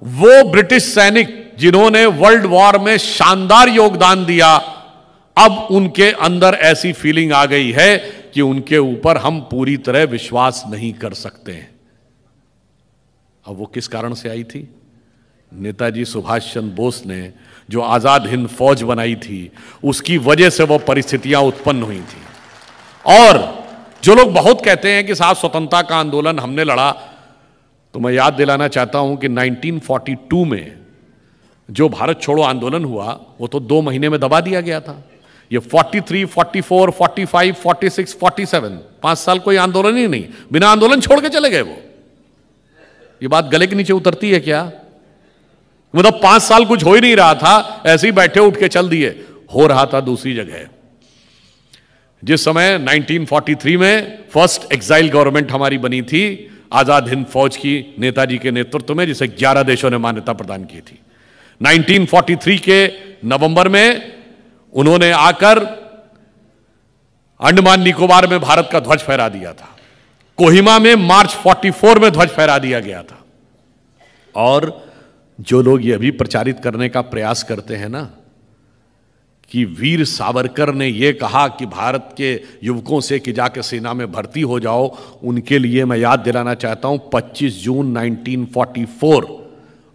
A: वो ब्रिटिश सैनिक जिन्होंने वर्ल्ड वॉर में शानदार योगदान दिया, अब उनके अंदर ऐसी फीलिंग आ गई है कि उनके ऊपर हम पूरी तरह विश्वास नहीं कर सकते हैं। अब वो किस कारण से आई थी? नेताजी सुभाष चंद्र बोस ने जो आजाद हिंद फौज बनाई थी, उसकी वजह से वो परिस्थितियां उत्पन्न हुई थी। और जो लोग बहुत कहते हैं कि साहब स्वतंत्रता का आंदोलन हमने लड़ा, तो मैं याद दिलाना चाहता हूं कि 1942 में जो भारत छोड़ो आंदोलन हुआ वो तो 2 महीने में दबा दिया गया था। ये 43, 44, 45, 46, 47 5 साल कोई आंदोलन ही नहीं, बिना आंदोलन छोड़ के चले गए वो। ये बात गले के नीचे उतरती है क्या? मतलब 5 साल कुछ हो ही नहीं रहा था, ऐसे ही बैठे उठ के चल दिए। हो रहा था दूसरी जगह। जिस समय 1943 में फर्स्ट एक्साइल गवर्नमेंट हमारी बनी थी आजाद हिंद फौज की, नेताजी के नेतृत्व में, जिसे 11 देशों ने मान्यता प्रदान की थी। 1943 के नवंबर में उन्होंने आकर अंडमान निकोबार में भारत का ध्वज फहरा दिया था। कोहिमा में मार्च 44 में ध्वज फहरा दिया गया था। और जो लोग ये भी प्रचारित करने का प्रयास करते हैं ना कि वीर सावरकर ने यह कहा कि भारत के युवकों से कि जाके सेना में भर्ती हो जाओ, उनके लिए मैं याद दिलाना चाहता हूं 25 जून 1944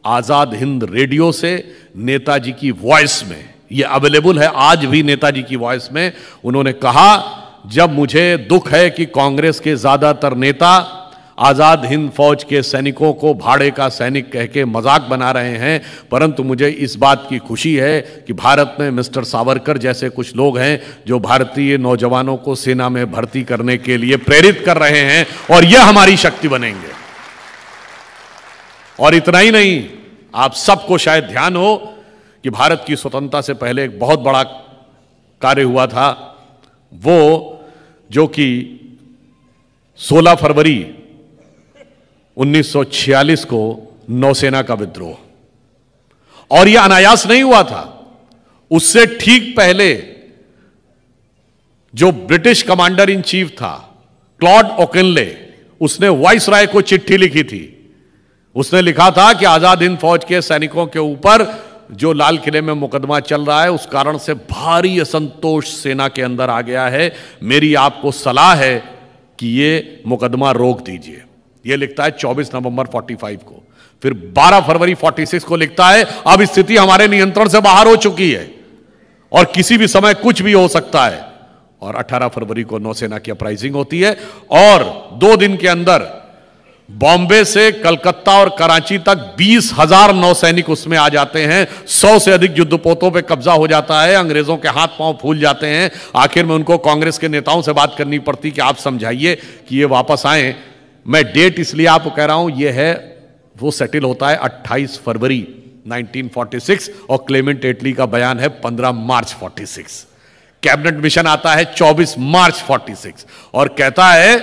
A: आजाद हिंद रेडियो से नेताजी की वॉइस में, यह अवेलेबल है आज भी नेताजी की वॉइस में, उन्होंने कहा जब मुझे दुख है कि कांग्रेस के ज्यादातर नेता आजाद हिंद फौज के सैनिकों को भाड़े का सैनिक कह के मजाक बना रहे हैं, परंतु मुझे इस बात की खुशी है कि भारत में मिस्टर सावरकर जैसे कुछ लोग हैं जो भारतीय नौजवानों को सेना में भर्ती करने के लिए प्रेरित कर रहे हैं और यह हमारी शक्ति बनेंगे। और इतना ही नहीं, आप सबको शायद ध्यान हो कि भारत की स्वतंत्रता से पहले एक बहुत बड़ा कार्य हुआ था, वो जो कि 16 फरवरी 1946 को नौसेना का विद्रोह। और यह अनायास नहीं हुआ था, उससे ठीक पहले जो ब्रिटिश कमांडर इन चीफ था क्लॉड ओकिनले, उसने वाइसराय को चिट्ठी लिखी थी। उसने लिखा था कि आजाद हिंद फौज के सैनिकों के ऊपर जो लाल किले में मुकदमा चल रहा है उस कारण से भारी असंतोष सेना के अंदर आ गया है, मेरी आपको सलाह है कि ये मुकदमा रोक दीजिए। यह लिखता है 24 नवंबर 45 को। फिर 12 फरवरी 46 को लिखता है अब स्थिति हमारे नियंत्रण से बाहर हो चुकी है और किसी भी समय कुछ भी हो सकता है। और 18 फरवरी को नौसेना की अपराइजिंग होती है और 2 दिन के अंदर बॉम्बे से कलकत्ता और कराची तक 20,000 नौसैनिक उसमें आ जाते हैं। 100 से अधिक युद्धपोतों पे कब्जा हो जाता है। अंग्रेजों के हाथ पांव फूल जाते हैं। आखिर में उनको कांग्रेस के नेताओं से बात करनी पड़ती कि आप समझाइए कि ये वापस आए। मैं डेट इसलिए आपको कह रहा हूं, ये है वो सेटल होता है 28 फरवरी 1946 और क्लेमेंट एटली का बयान है 15 मार्च 46। कैबिनेट मिशन आता है 24 मार्च 46 और कहता है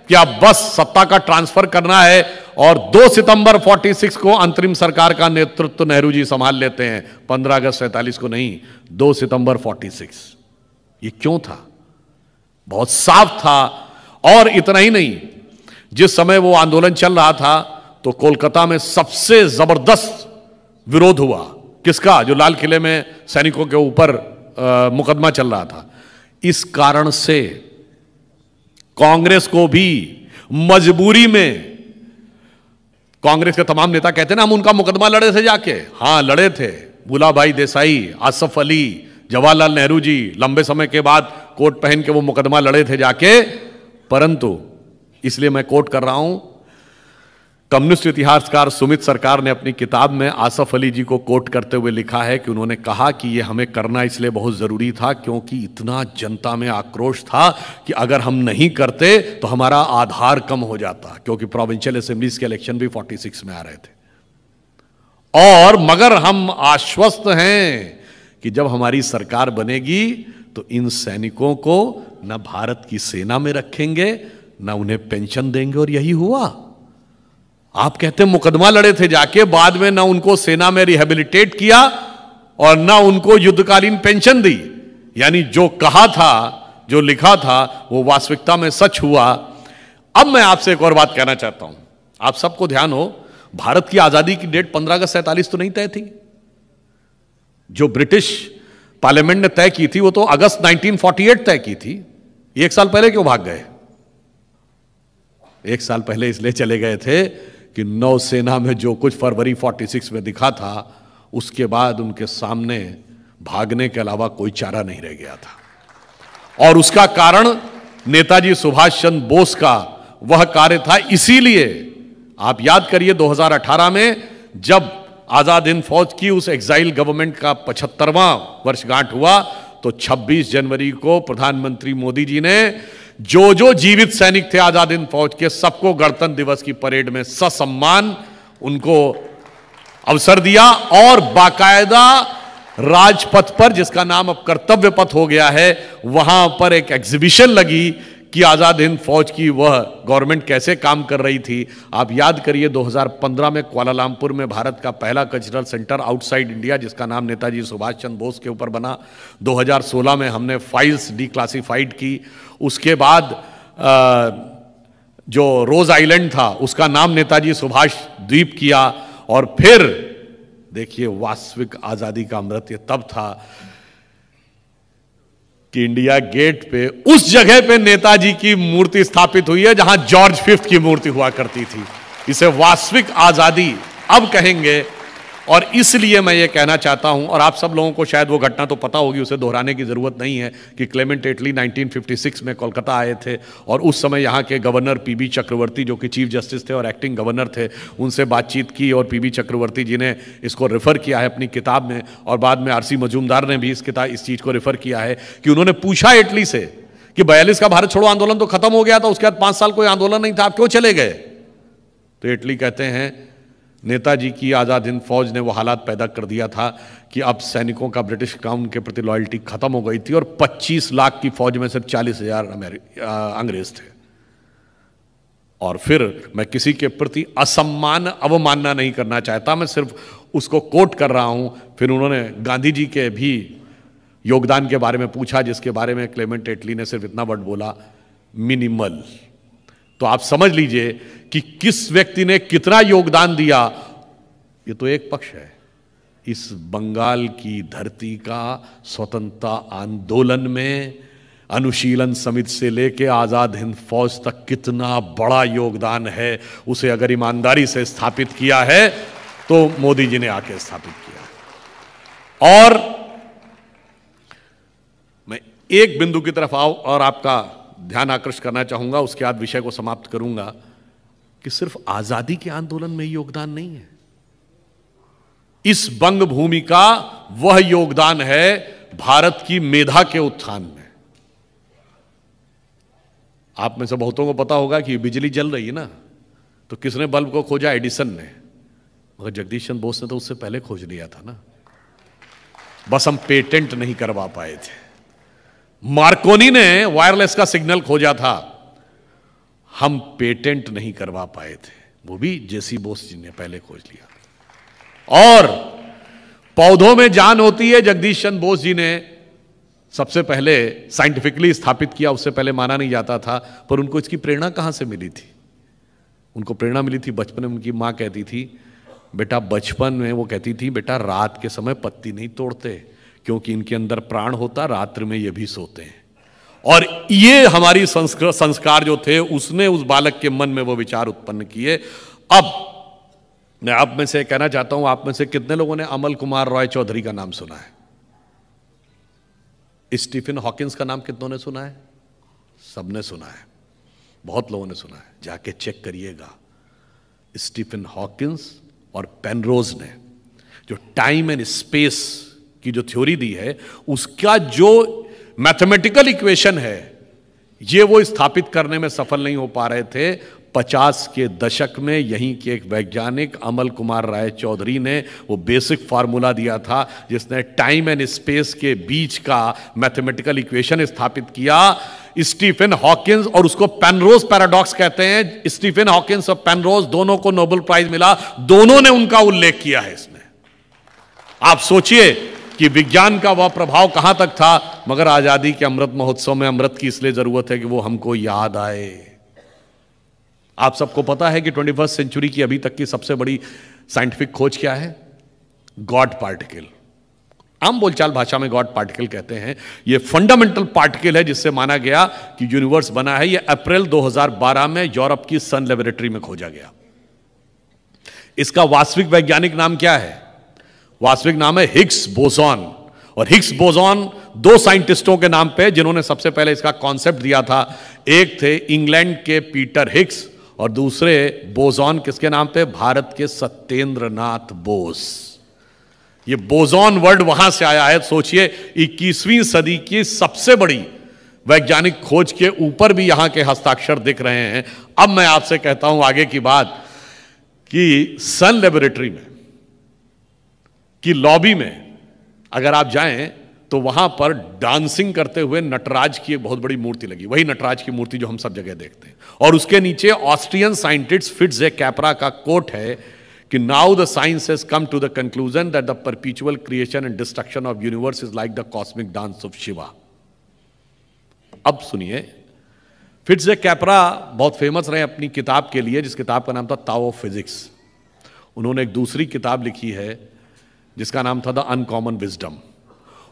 A: कि अब बस सत्ता का ट्रांसफर करना है और 2 सितंबर 46 को अंतरिम सरकार का नेतृत्व नेहरू जी संभाल लेते हैं, 15 अगस्त 47 को नहीं, 2 सितंबर 46। ये क्यों था? बहुत साफ था। और इतना ही नहीं, जिस समय वो आंदोलन चल रहा था तो कोलकाता में सबसे जबरदस्त विरोध हुआ। किसका? जो लाल किले में सैनिकों के ऊपर मुकदमा चल रहा था। इस कारण से कांग्रेस को भी मजबूरी में, कांग्रेस के तमाम नेता कहते हैं ना हम उनका मुकदमा लड़े थे जाके, हां लड़े थे, भूलाभाई देसाई, आसफ अली, जवाहरलाल नेहरू जी लंबे समय के बाद कोट पहन के वो मुकदमा लड़े थे जाके। परंतु इसलिए मैं कोट कर रहा हूं, कम्युनिस्ट इतिहासकार सुमित सरकार ने अपनी किताब में आसफ अली जी को कोट करते हुए लिखा है कि उन्होंने कहा कि ये हमें करना इसलिए बहुत जरूरी था क्योंकि इतना जनता में आक्रोश था कि अगर हम नहीं करते तो हमारा आधार कम हो जाता, क्योंकि प्रोविंशियल असेंबलीज के इलेक्शन भी 46 में आ रहे थे। और मगर हम आश्वस्त हैं कि जब हमारी सरकार बनेगी तो इन सैनिकों को न भारत की सेना में रखेंगे न उन्हें पेंशन देंगे। और यही हुआ। आप कहते हैं मुकदमा लड़े थे जाके, बाद में ना उनको सेना में रिहेबिलिटेट किया और ना उनको युद्धकालीन पेंशन दी। यानी जो कहा था, जो लिखा था, वो वास्तविकता में सच हुआ। अब मैं आपसे एक और बात कहना चाहता हूं, आप सबको ध्यान हो, भारत की आजादी की डेट 15 अगस्त 47 तो नहीं तय थी। जो ब्रिटिश पार्लियामेंट ने तय की थी वो तो अगस्त 1948 तय की थी। एक साल पहले क्यों भाग गए? एक साल पहले इसलिए चले गए थे कि नौसेना में जो कुछ फरवरी 46 में दिखा था, उसके बाद उनके सामने भागने के अलावा कोई चारा नहीं रह गया था। और उसका कारण नेताजी सुभाष चंद्र बोस का वह कार्य था। इसीलिए आप याद करिए 2018 में जब आजाद हिंद फौज की उस एग्जाइल गवर्नमेंट का 75वां वर्षगांठ हुआ तो 26 जनवरी को प्रधानमंत्री मोदी जी ने जो जीवित सैनिक थे आजाद हिंद फौज के, सबको गणतंत्र दिवस की परेड में ससम्मान उनको अवसर दिया। और बाकायदा राजपथ पर, जिसका नाम अब कर्तव्य पथ हो गया है, वहां पर एक एग्जीबिशन लगी कि आजाद हिंद फौज की वह गवर्नमेंट कैसे काम कर रही थी। आप याद करिए 2015 में कुआलालंपुर में भारत का पहला कल्चरल सेंटर आउटसाइड इंडिया, जिसका नाम नेताजी सुभाष चंद्र बोस के ऊपर बना। 2016 में हमने फाइल्स डिक्लासिफाइड की। उसके बाद जो रोज आइलैंड था उसका नाम नेताजी सुभाष द्वीप किया। और फिर देखिए वास्तविक आजादी का अमृत ये तब था कि इंडिया गेट पे उस जगह पे नेताजी की मूर्ति स्थापित हुई है जहां जॉर्ज फिफ्थ की मूर्ति हुआ करती थी। इसे वास्तविक आजादी अब कहेंगे। और इसलिए मैं ये कहना चाहता हूं, और आप सब लोगों को शायद वो घटना तो पता होगी, उसे दोहराने की जरूरत नहीं है, कि क्लेमेंट एटली 1956 में कोलकाता आए थे और उस समय यहाँ के गवर्नर पीबी चक्रवर्ती, जो कि चीफ जस्टिस थे और एक्टिंग गवर्नर थे, उनसे बातचीत की और पीबी चक्रवर्ती जी ने इसको रेफर किया है अपनी किताब में। और बाद में आरसी मजूमदार ने भी इस चीज को रेफर किया है कि उन्होंने पूछा एटली से कि 42 का भारत छोड़ो आंदोलन तो खत्म हो गया था, उसके बाद 5 साल कोई आंदोलन नहीं था, आप क्यों चले गए? तो एटली कहते हैं नेताजी की आजाद हिंद फौज ने वो हालात पैदा कर दिया था कि अब सैनिकों का ब्रिटिश काउंट के प्रति लॉयल्टी खत्म हो गई थी और 25 लाख की फौज में सिर्फ 40,000 अंग्रेज थे। और फिर मैं किसी के प्रति असम्मान अवमानना नहीं करना चाहता, मैं सिर्फ उसको कोट कर रहा हूं। फिर उन्होंने गांधी जी के भी योगदान के बारे में पूछा, जिसके बारे में क्लेमेंट एटली ने सिर्फ इतना वर्ड बोला, मिनिमल। तो आप समझ लीजिए कि किस व्यक्ति ने कितना योगदान दिया। ये तो एक पक्ष है। इस बंगाल की धरती का स्वतंत्रता आंदोलन में अनुशीलन समिति से लेकर आजाद हिंद फौज तक कितना बड़ा योगदान है, उसे अगर ईमानदारी से स्थापित किया है तो मोदी जी ने आके स्थापित किया। और मैं एक बिंदु की तरफ आऊं और आपका ध्यान आकर्षित करना चाहूंगा, उसके बाद विषय को समाप्त करूंगा, कि सिर्फ आजादी के आंदोलन में योगदान नहीं है, इस बंग भूमि का वह योगदान है भारत की मेधा के उत्थान में। आप में से बहुतों को पता होगा कि बिजली जल रही है ना, तो किसने बल्ब को खोजा? एडिसन ने। मगर जगदीश चंद्र बोस ने तो उससे पहले खोज लिया था ना, बस हम पेटेंट नहीं करवा पाए थे। मार्कोनी ने वायरलेस का सिग्नल खोजा था, हम पेटेंट नहीं करवा पाए थे, वो भी जेसी बोस जी ने पहले खोज लिया। और पौधों में जान होती है, जगदीश चंद्र बोस जी ने सबसे पहले साइंटिफिकली स्थापित किया, उससे पहले माना नहीं जाता था। पर उनको इसकी प्रेरणा कहां से मिली थी? उनको प्रेरणा मिली थी बचपन में। उनकी मां कहती थी, बेटा बचपन में वो कहती थी, बेटा रात के समय पत्ती नहीं तोड़ते, क्योंकि इनके अंदर प्राण होता, रात्रि में ये भी सोते हैं। और ये हमारी संस्कार जो थे उसने उस बालक के मन में वो विचार उत्पन्न किए। अब मैं आप में से कहना चाहता हूं, आप में से कितने लोगों ने अमल कुमार रॉय चौधरी का नाम सुना है? स्टीफन हॉकिंस का नाम कितनों ने सुना है? सबने सुना है, बहुत लोगों ने सुना है। जाके चेक करिएगा, स्टीफन हॉकिंस और पेनरोज ने जो टाइम एंड स्पेस की जो थ्योरी दी है, उसका जो मैथमेटिकल इक्वेशन है, ये वो स्थापित करने में सफल नहीं हो पा रहे थे। 50 के दशक में यहीं के एक वैज्ञानिक अमल कुमार राय चौधरी ने वो बेसिक फार्मूला दिया था जिसने टाइम एंड स्पेस के बीच का मैथमेटिकल इक्वेशन स्थापित किया। स्टीफन हॉकिंस, और उसको पेनरोज पैराडॉक्स कहते हैं। स्टीफन हॉकिंस और पेनरोज दोनों को नोबेल प्राइज मिला, दोनों ने उनका उल्लेख किया है इसमें। आप सोचिए कि विज्ञान का वह प्रभाव कहां तक था, मगर आजादी के अमृत महोत्सव में अमृत की इसलिए जरूरत है कि वो हमको याद आए। आप सबको पता है कि 21st सेंचुरी की अभी तक की सबसे बड़ी साइंटिफिक खोज क्या है? God particle. आम बोलचाल भाषा में गॉड पार्टिकल कहते हैं। यह फंडामेंटल पार्टिकल है जिससे माना गया कि यूनिवर्स बना है। यह अप्रैल 2012 में यूरोप की सन लेबोरेटरी में खोजा गया। इसका वास्तविक वैज्ञानिक नाम क्या है? वास्तविक नाम है हिग्स बोसॉन। और हिग्स बोसॉन दो साइंटिस्टों के नाम पे जिन्होंने सबसे पहले इसका कॉन्सेप्ट दिया था। एक थे इंग्लैंड के पीटर हिग्स और दूसरे बोसॉन किसके नाम पे? भारत के सत्येंद्र नाथ बोस। ये बोसॉन वर्ड वहां से आया है। सोचिए, 21वीं सदी की सबसे बड़ी वैज्ञानिक खोज के ऊपर भी यहां के हस्ताक्षर दिख रहे हैं। अब मैं आपसे कहता हूं आगे की बात कि सन लेबोरेटरी में की लॉबी में अगर आप जाएं तो वहां पर डांसिंग करते हुए नटराज की एक बहुत बड़ी मूर्ति लगी, वही नटराज की मूर्ति जो हम सब जगह देखते हैं। और उसके नीचे ऑस्ट्रियन साइंटिस्ट फिट्ज़-कैपरा का कोट है कि now the science has come to the conclusion that the perpetual creation and destruction of universe is like the cosmic dance of Shiva. अब सुनिए, फिट्ज़-कैपरा बहुत फेमस रहे अपनी किताब के लिए, जिस किताब का नाम था ताओ ऑफ फिजिक्स। उन्होंने एक दूसरी किताब लिखी है जिसका नाम था द अनकॉमन विजडम।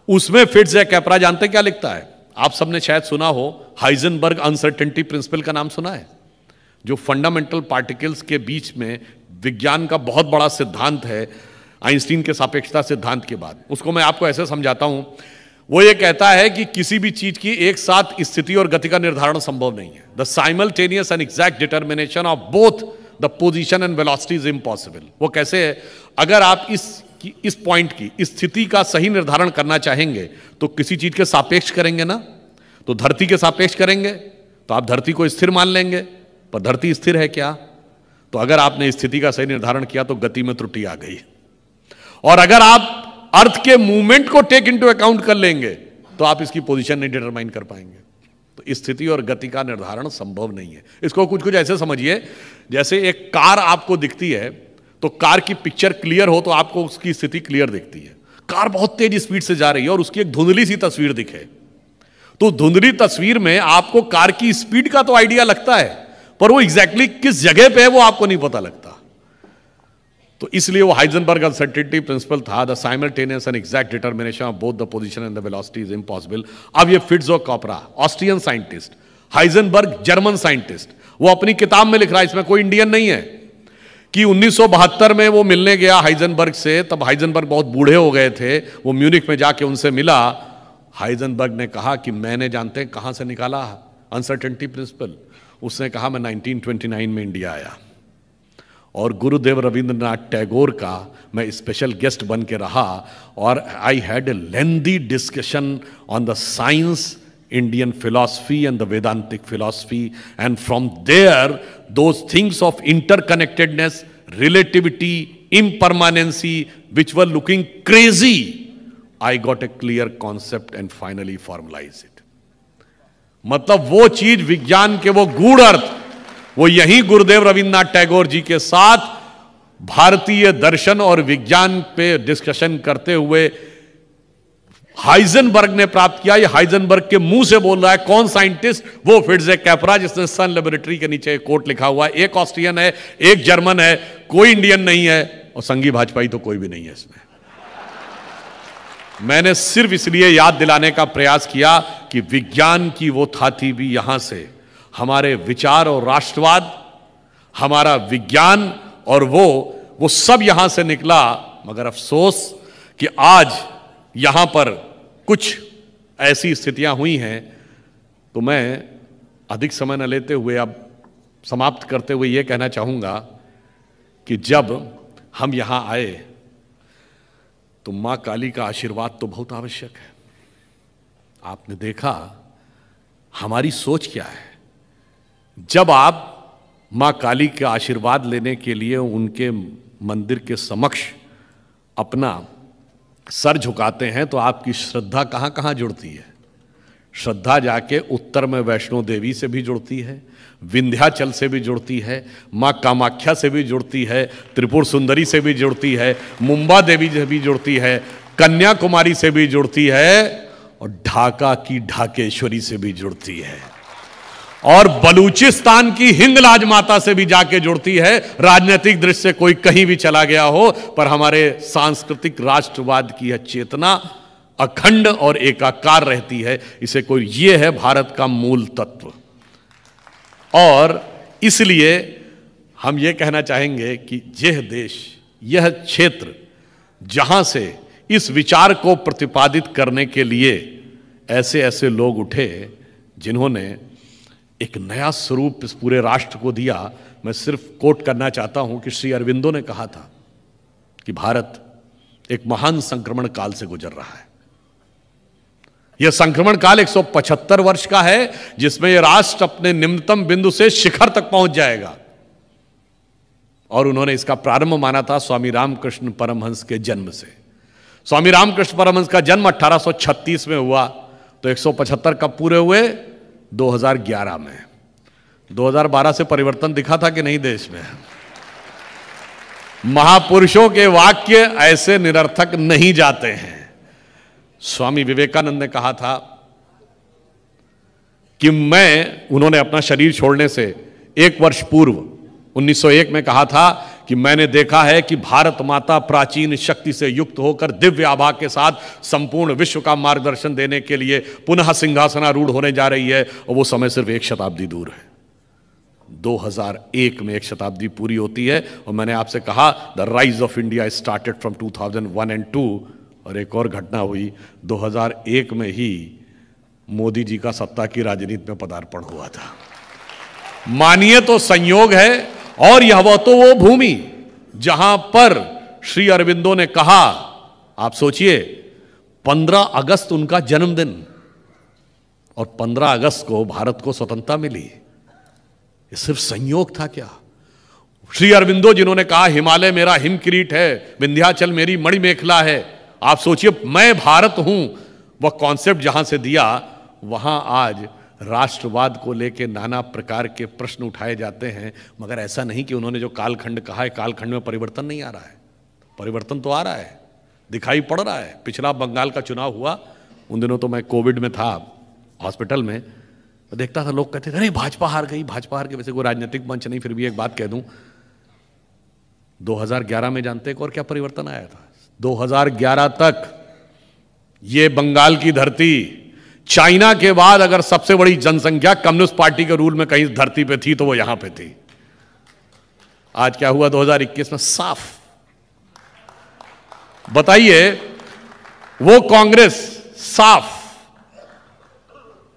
A: उसमें फिट्ज़-कैपरा जानते क्या लिखता है? आप सबने शायद सुना हो, हाइजेनबर्ग अनसर्टेनिटी प्रिंसिपल का नाम सुना है, जो फंडामेंटल पार्टिकल्स के बीच में विज्ञान का बहुत बड़ा सिद्धांत है आइंस्टीन के सापेक्षता सिद्धांत के बाद। उसको मैं आपको ऐसे समझाता हूं। वो ये कहता है कि किसी भी चीज की एक साथ स्थिति और गति का निर्धारण संभव नहीं है। The simultaneous and exact determination of both the position and velocity is impossible. वो कैसे है? अगर आप इस पॉइंट की स्थिति का सही निर्धारण करना चाहेंगे तो किसी चीज के सापेक्ष करेंगे ना, तो धरती के सापेक्ष करेंगे तो आप धरती को स्थिर मान लेंगे, पर धरती स्थिर है क्या? तो अगर आपने स्थिति का सही निर्धारण किया तो गति में त्रुटि आ गई। और अगर आप अर्थ के मूवमेंट को टेक इनटू अकाउंट कर लेंगे तो आप इसकी पोजीशन नहीं डिटरमाइन कर पाएंगे। तो स्थिति और गति का निर्धारण संभव नहीं है। इसको कुछ कुछ ऐसे समझिए, जैसे एक कार आपको दिखती है तो कार की पिक्चर क्लियर हो तो आपको उसकी स्थिति क्लियर दिखती है। कार बहुत तेज स्पीड से जा रही है और उसकी एक धुंधली सी तस्वीर दिखे तो धुंधली तस्वीर में आपको कार की स्पीड का तो आइडिया लगता है, पर वो एग्जैक्टली किस जगह पे है वो आपको नहीं पता लगता। तो इसलिए वो हाइजेनबर्ग अनसर्टेनिटी प्रिंसिपल था। The simultaneous and exact determination of both the position and the velocity is impossible. अब ये Fritjof Capra Austrian scientist, Heisenberg German scientist, वो अपनी किताब में लिख रहा है, इसमें कोई इंडियन नहीं है, कि 1972 में वो मिलने गया हाइजेनबर्ग से। तब हाइजेनबर्ग बहुत बूढ़े हो गए थे। वो म्यूनिख में जाके उनसे मिला। हाइजेनबर्ग ने कहा कि मैंने, जानते हैं कहां से निकाला अनसर्टेनिटी प्रिंसिपल? उसने कहा मैं 1929 में इंडिया आया और गुरुदेव रविंद्रनाथ टैगोर का मैं स्पेशल गेस्ट बन के रहा और I had a lengthy discussion on the science, Indian philosophy and the Vedantic philosophy, and from there those things of interconnectedness, relativity, impermanency which were looking crazy, I got a clear concept and finally formalized it. मतलब वो चीज, विज्ञान के वो गूढ़ अर्थ, वो यही गुरुदेव रविंद्रनाथ टैगोर जी के साथ भारतीय दर्शन और विज्ञान पे डिस्कशन करते हुए हाइजेनबर्ग ने प्राप्त किया। ये हाइजेनबर्ग के मुंह से बोल रहा है। कौन साइंटिस्ट? वो फिट्ज़-कैपरा, जिसने सन लेबोरेटरी के नीचे एक कोट लिखा हुआ है। एक ऑस्ट्रियन है, एक जर्मन है, कोई इंडियन नहीं है और संघी भाजपाई तो कोई भी नहीं है इसमें। मैंने सिर्फ इसलिए याद दिलाने का प्रयास किया कि विज्ञान की वो थाती भी यहां से हमारे विचार और राष्ट्रवाद, हमारा विज्ञान और वो सब यहां से निकला। मगर अफसोस कि आज यहां पर कुछ ऐसी स्थितियां हुई हैं। तो मैं अधिक समय न लेते हुए अब समाप्त करते हुए यह कहना चाहूंगा कि जब हम यहां आए तो मां काली का आशीर्वाद तो बहुत आवश्यक है। आपने देखा हमारी सोच क्या है। जब आप मां काली का आशीर्वाद लेने के लिए उनके मंदिर के समक्ष अपना सर झुकाते हैं तो आपकी श्रद्धा कहां कहां जुड़ती है। श्रद्धा जाके उत्तर में वैष्णो देवी से भी जुड़ती है, विंध्याचल से भी जुड़ती है, मां कामाख्या से भी जुड़ती है, त्रिपुर सुंदरी से भी जुड़ती है, मुंबा देवी से भी जुड़ती है, कन्याकुमारी से भी जुड़ती है और ढाका की ढाकेश्वरी से भी जुड़ती है और बलूचिस्तान की हिंगलाज माता से भी जाके जुड़ती है। राजनीतिक दृष्टि से कोई कहीं भी चला गया हो, पर हमारे सांस्कृतिक राष्ट्रवाद की यह चेतना अखंड और एकाकार रहती है। इसे कोई, ये है भारत का मूल तत्व। और इसलिए हम ये कहना चाहेंगे कि यह देश, यह क्षेत्र जहां से इस विचार को प्रतिपादित करने के लिए ऐसे ऐसे लोग उठे जिन्होंने एक नया स्वरूप इस पूरे राष्ट्र को दिया। मैं सिर्फ कोट करना चाहता हूं कि श्री अरविंदो ने कहा था कि भारत एक महान संक्रमण काल से गुजर रहा है। यह संक्रमण काल 175 वर्ष का है जिसमें यह राष्ट्र अपने निम्नतम बिंदु से शिखर तक पहुंच जाएगा। और उन्होंने इसका प्रारंभ माना था स्वामी रामकृष्ण परमहंस के जन्म से। स्वामी रामकृष्ण परमहंस का जन्म 1836 में हुआ, तो 175 कब पूरे हुए? 2011 में। 2012 से परिवर्तन दिखा था कि नहीं देश में? महापुरुषों के वाक्य ऐसे निरर्थक नहीं जाते हैं। स्वामी विवेकानंद ने कहा था कि उन्होंने अपना शरीर छोड़ने से 1 वर्ष पूर्व 1901 में कहा था कि मैंने देखा है कि भारत माता प्राचीन शक्ति से युक्त होकर दिव्य आभा के साथ संपूर्ण विश्व का मार्गदर्शन देने के लिए पुनः सिंहासनारूढ़ होने जा रही है, और वो समय सिर्फ 1 शताब्दी दूर है। 2001 में 1 शताब्दी पूरी होती है। और मैंने आपसे कहा the rise of India started from 2001 and 2, और एक और घटना हुई 2001 में ही मोदी जी का सत्ता की राजनीति में पदार्पण हुआ था। मानिए तो संयोग है। और यह वो भूमि जहां पर श्री अरविंदो ने कहा, आप सोचिए 15 अगस्त उनका जन्मदिन, और 15 अगस्त को भारत को स्वतंत्रता मिली। ये सिर्फ संयोग था क्या? श्री अरविंदो जिन्होंने कहा हिमालय मेरा हिम किरीट है, विंध्याचल मेरी मणिमेखला है। आप सोचिए मैं भारत हूं, वह कॉन्सेप्ट जहां से दिया, वहां आज राष्ट्रवाद को लेकर नाना प्रकार के प्रश्न उठाए जाते हैं। मगर ऐसा नहीं कि उन्होंने जो कालखंड कहा है, कालखंड में परिवर्तन नहीं आ रहा है। परिवर्तन तो आ रहा है, दिखाई पड़ रहा है। पिछला बंगाल का चुनाव हुआ, उन दिनों तो मैं कोविड में था हॉस्पिटल में, तो देखता था लोग कहते थे अरे भाजपा हार गई, भाजपा हार गई। वैसे कोई राजनीतिक मंच नहीं, फिर भी एक बात कह दूं, 2011 में जानते हैं और क्या परिवर्तन आया था? 2011 तक ये बंगाल की धरती चाइना के बाद अगर सबसे बड़ी जनसंख्या कम्युनिस्ट पार्टी के रूल में कहीं धरती पे थी तो वो यहां पे थी। आज क्या हुआ 2021 में? साफ बताइए, वो कांग्रेस साफ,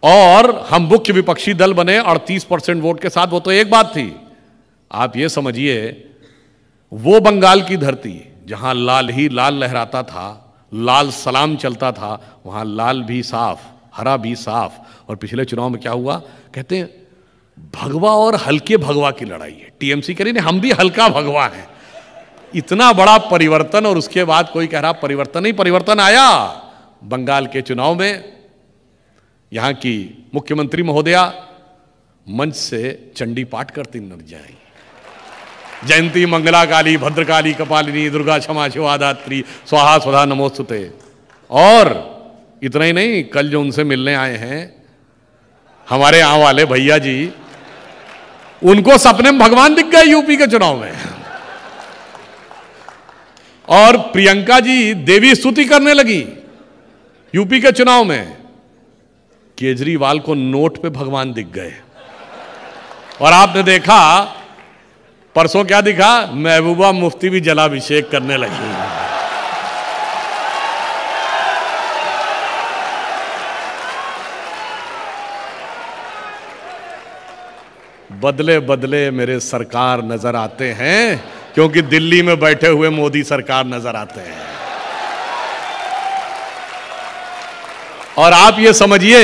A: और हम मुख्य विपक्षी दल बने 38% वोट के साथ। वो तो एक बात थी। आप ये समझिए वो बंगाल की धरती जहां लाल ही लाल लहराता था, लाल सलाम चलता था, वहां लाल भी साफ, हरा भी साफ। और पिछले चुनाव में क्या हुआ? कहते हैं भगवा और हल्के भगवा की लड़ाई है। टीएमसी कह रही है हम भी हल्का भगवा हैं। इतना बड़ा परिवर्तन, और उसके बाद कोई कह रहा परिवर्तन नहीं। परिवर्तन आया बंगाल के चुनाव में। यहां की मुख्यमंत्री महोदया मंच से चंडी पाठ करती नजर जाएंगी, जयंती मंगला काली भद्रकाली कपालिनी दुर्गा क्षमा शिवा धात्री स्वाहा स्वधा नमोस्तुते। और इतना ही नहीं, कल जो उनसे मिलने आए हैं हमारे यहां वाले भैया जी, उनको सपने में भगवान दिख गए यूपी के चुनाव में। और प्रियंका जी देवी स्तुति करने लगी यूपी के चुनाव में केजरीवाल को नोट पे भगवान दिख गए और आपने देखा परसों क्या दिखा, महबूबा मुफ्ती भी जलाभिषेक करने लगी। बदले बदले मेरे सरकार नजर आते हैं, क्योंकि दिल्ली में बैठे हुए मोदी सरकार नजर आते हैं। और आप ये समझिए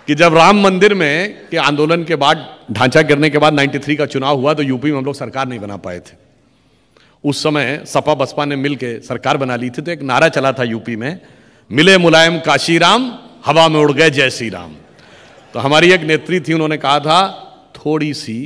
A: कि जब राम मंदिर में के आंदोलन के बाद, ढांचा गिरने के बाद 93 का चुनाव हुआ, तो यूपी में हम लोग सरकार नहीं बना पाए थे। उस समय सपा बसपा ने मिलकर सरकार बना ली थी, तो एक नारा चला था यूपी में, मिले मुलायम काशीराम, हवा में उड़ गए जय श्री राम। तो हमारी एक नेत्री थी, उन्होंने कहा था थोड़ी सी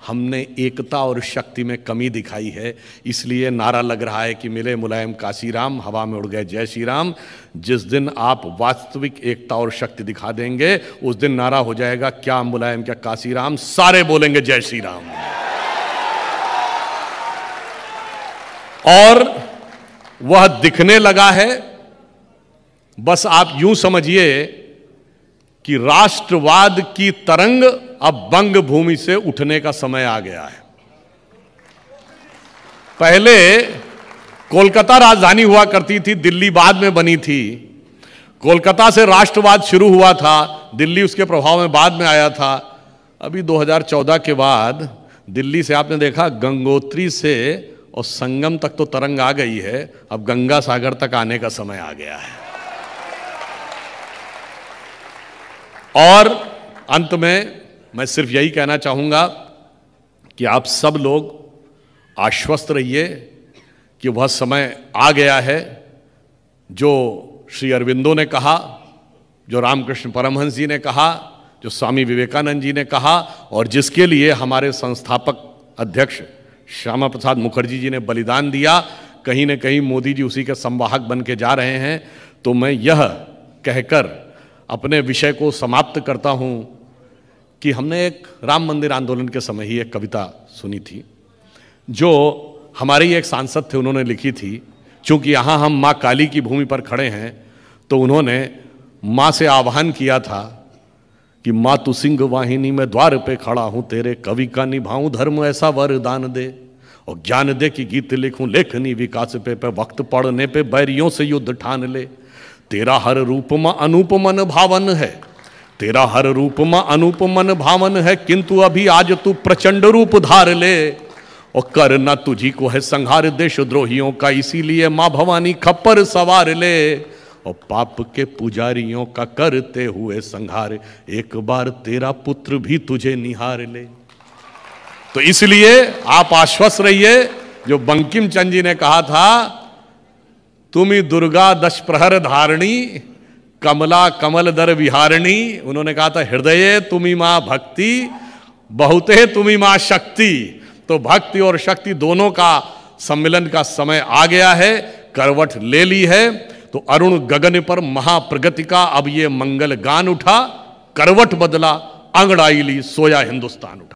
A: हमने एकता और शक्ति में कमी दिखाई है, इसलिए नारा लग रहा है कि मिले मुलायम काशीराम, हवा में उड़ गए जय श्री राम। जिस दिन आप वास्तविक एकता और शक्ति दिखा देंगे, उस दिन नारा हो जाएगा क्या मुलायम क्या काशीराम, सारे बोलेंगे जय श्री राम। और वह दिखने लगा है। बस आप यूं समझिए कि राष्ट्रवाद की तरंग अब बंग भूमि से उठने का समय आ गया है। पहले कोलकाता राजधानी हुआ करती थी, दिल्ली बाद में बनी थी। कोलकाता से राष्ट्रवाद शुरू हुआ था, दिल्ली उसके प्रभाव में बाद में आया था। अभी 2014 के बाद दिल्ली से आपने देखा गंगोत्री से और संगम तक तो तरंग आ गई है, अब गंगा सागर तक आने का समय आ गया है। और अंत में मैं सिर्फ यही कहना चाहूंगा कि आप सब लोग आश्वस्त रहिए कि वह समय आ गया है जो श्री अरविंदो ने कहा, जो रामकृष्ण परमहंस जी ने कहा, जो स्वामी विवेकानंद जी ने कहा, और जिसके लिए हमारे संस्थापक अध्यक्ष श्यामा प्रसाद मुखर्जी जी ने बलिदान दिया। कहीं न कहीं मोदी जी उसी के संवाहक बन के जा रहे हैं। तो मैं यह कहकर अपने विषय को समाप्त करता हूं कि हमने एक राम मंदिर आंदोलन के समय ही एक कविता सुनी थी, जो हमारे ही एक सांसद थे, उन्होंने लिखी थी। चूंकि यहाँ हम माँ काली की भूमि पर खड़े हैं, तो उन्होंने माँ से आह्वान किया था कि माँ तू सिंह वाहिनी में द्वार पे खड़ा हूँ, तेरे कवि का निभाऊं धर्म ऐसा वरदान दे, और ज्ञान दे कि गीत लिखूं लेखनी विकास पे वक्त पड़ने पे बैरियों से युद्ध ठान ले। तेरा हर रूप में अनूप मन भावन है, तेरा हर रूप में अनूप मन भावन है, किंतु अभी आज तू प्रचंड रूप धार ले, और करना तुझी को है संहार देशद्रोहियों का, इसीलिए माँ भवानी खप्पर सवार ले, और पाप के पुजारियों का करते हुए संहार, एक बार तेरा पुत्र भी तुझे निहार ले। तो इसलिए आप आश्वस्त रहिए, जो बंकिम चंद्र जी ने कहा था, तुमी दुर्गा दश प्रहर धारणी, कमला कमल दर विहारिणी। उन्होंने कहा था हृदय तुमी माँ भक्ति, बहुते तुमी माँ शक्ति। तो भक्ति और शक्ति दोनों का सम्मिलन का समय आ गया है, करवट ले ली है। तो अरुण गगन पर महाप्रगति का अब ये मंगल गान उठा, करवट बदला अंगड़ाई ली, सोया हिंदुस्तान उठा।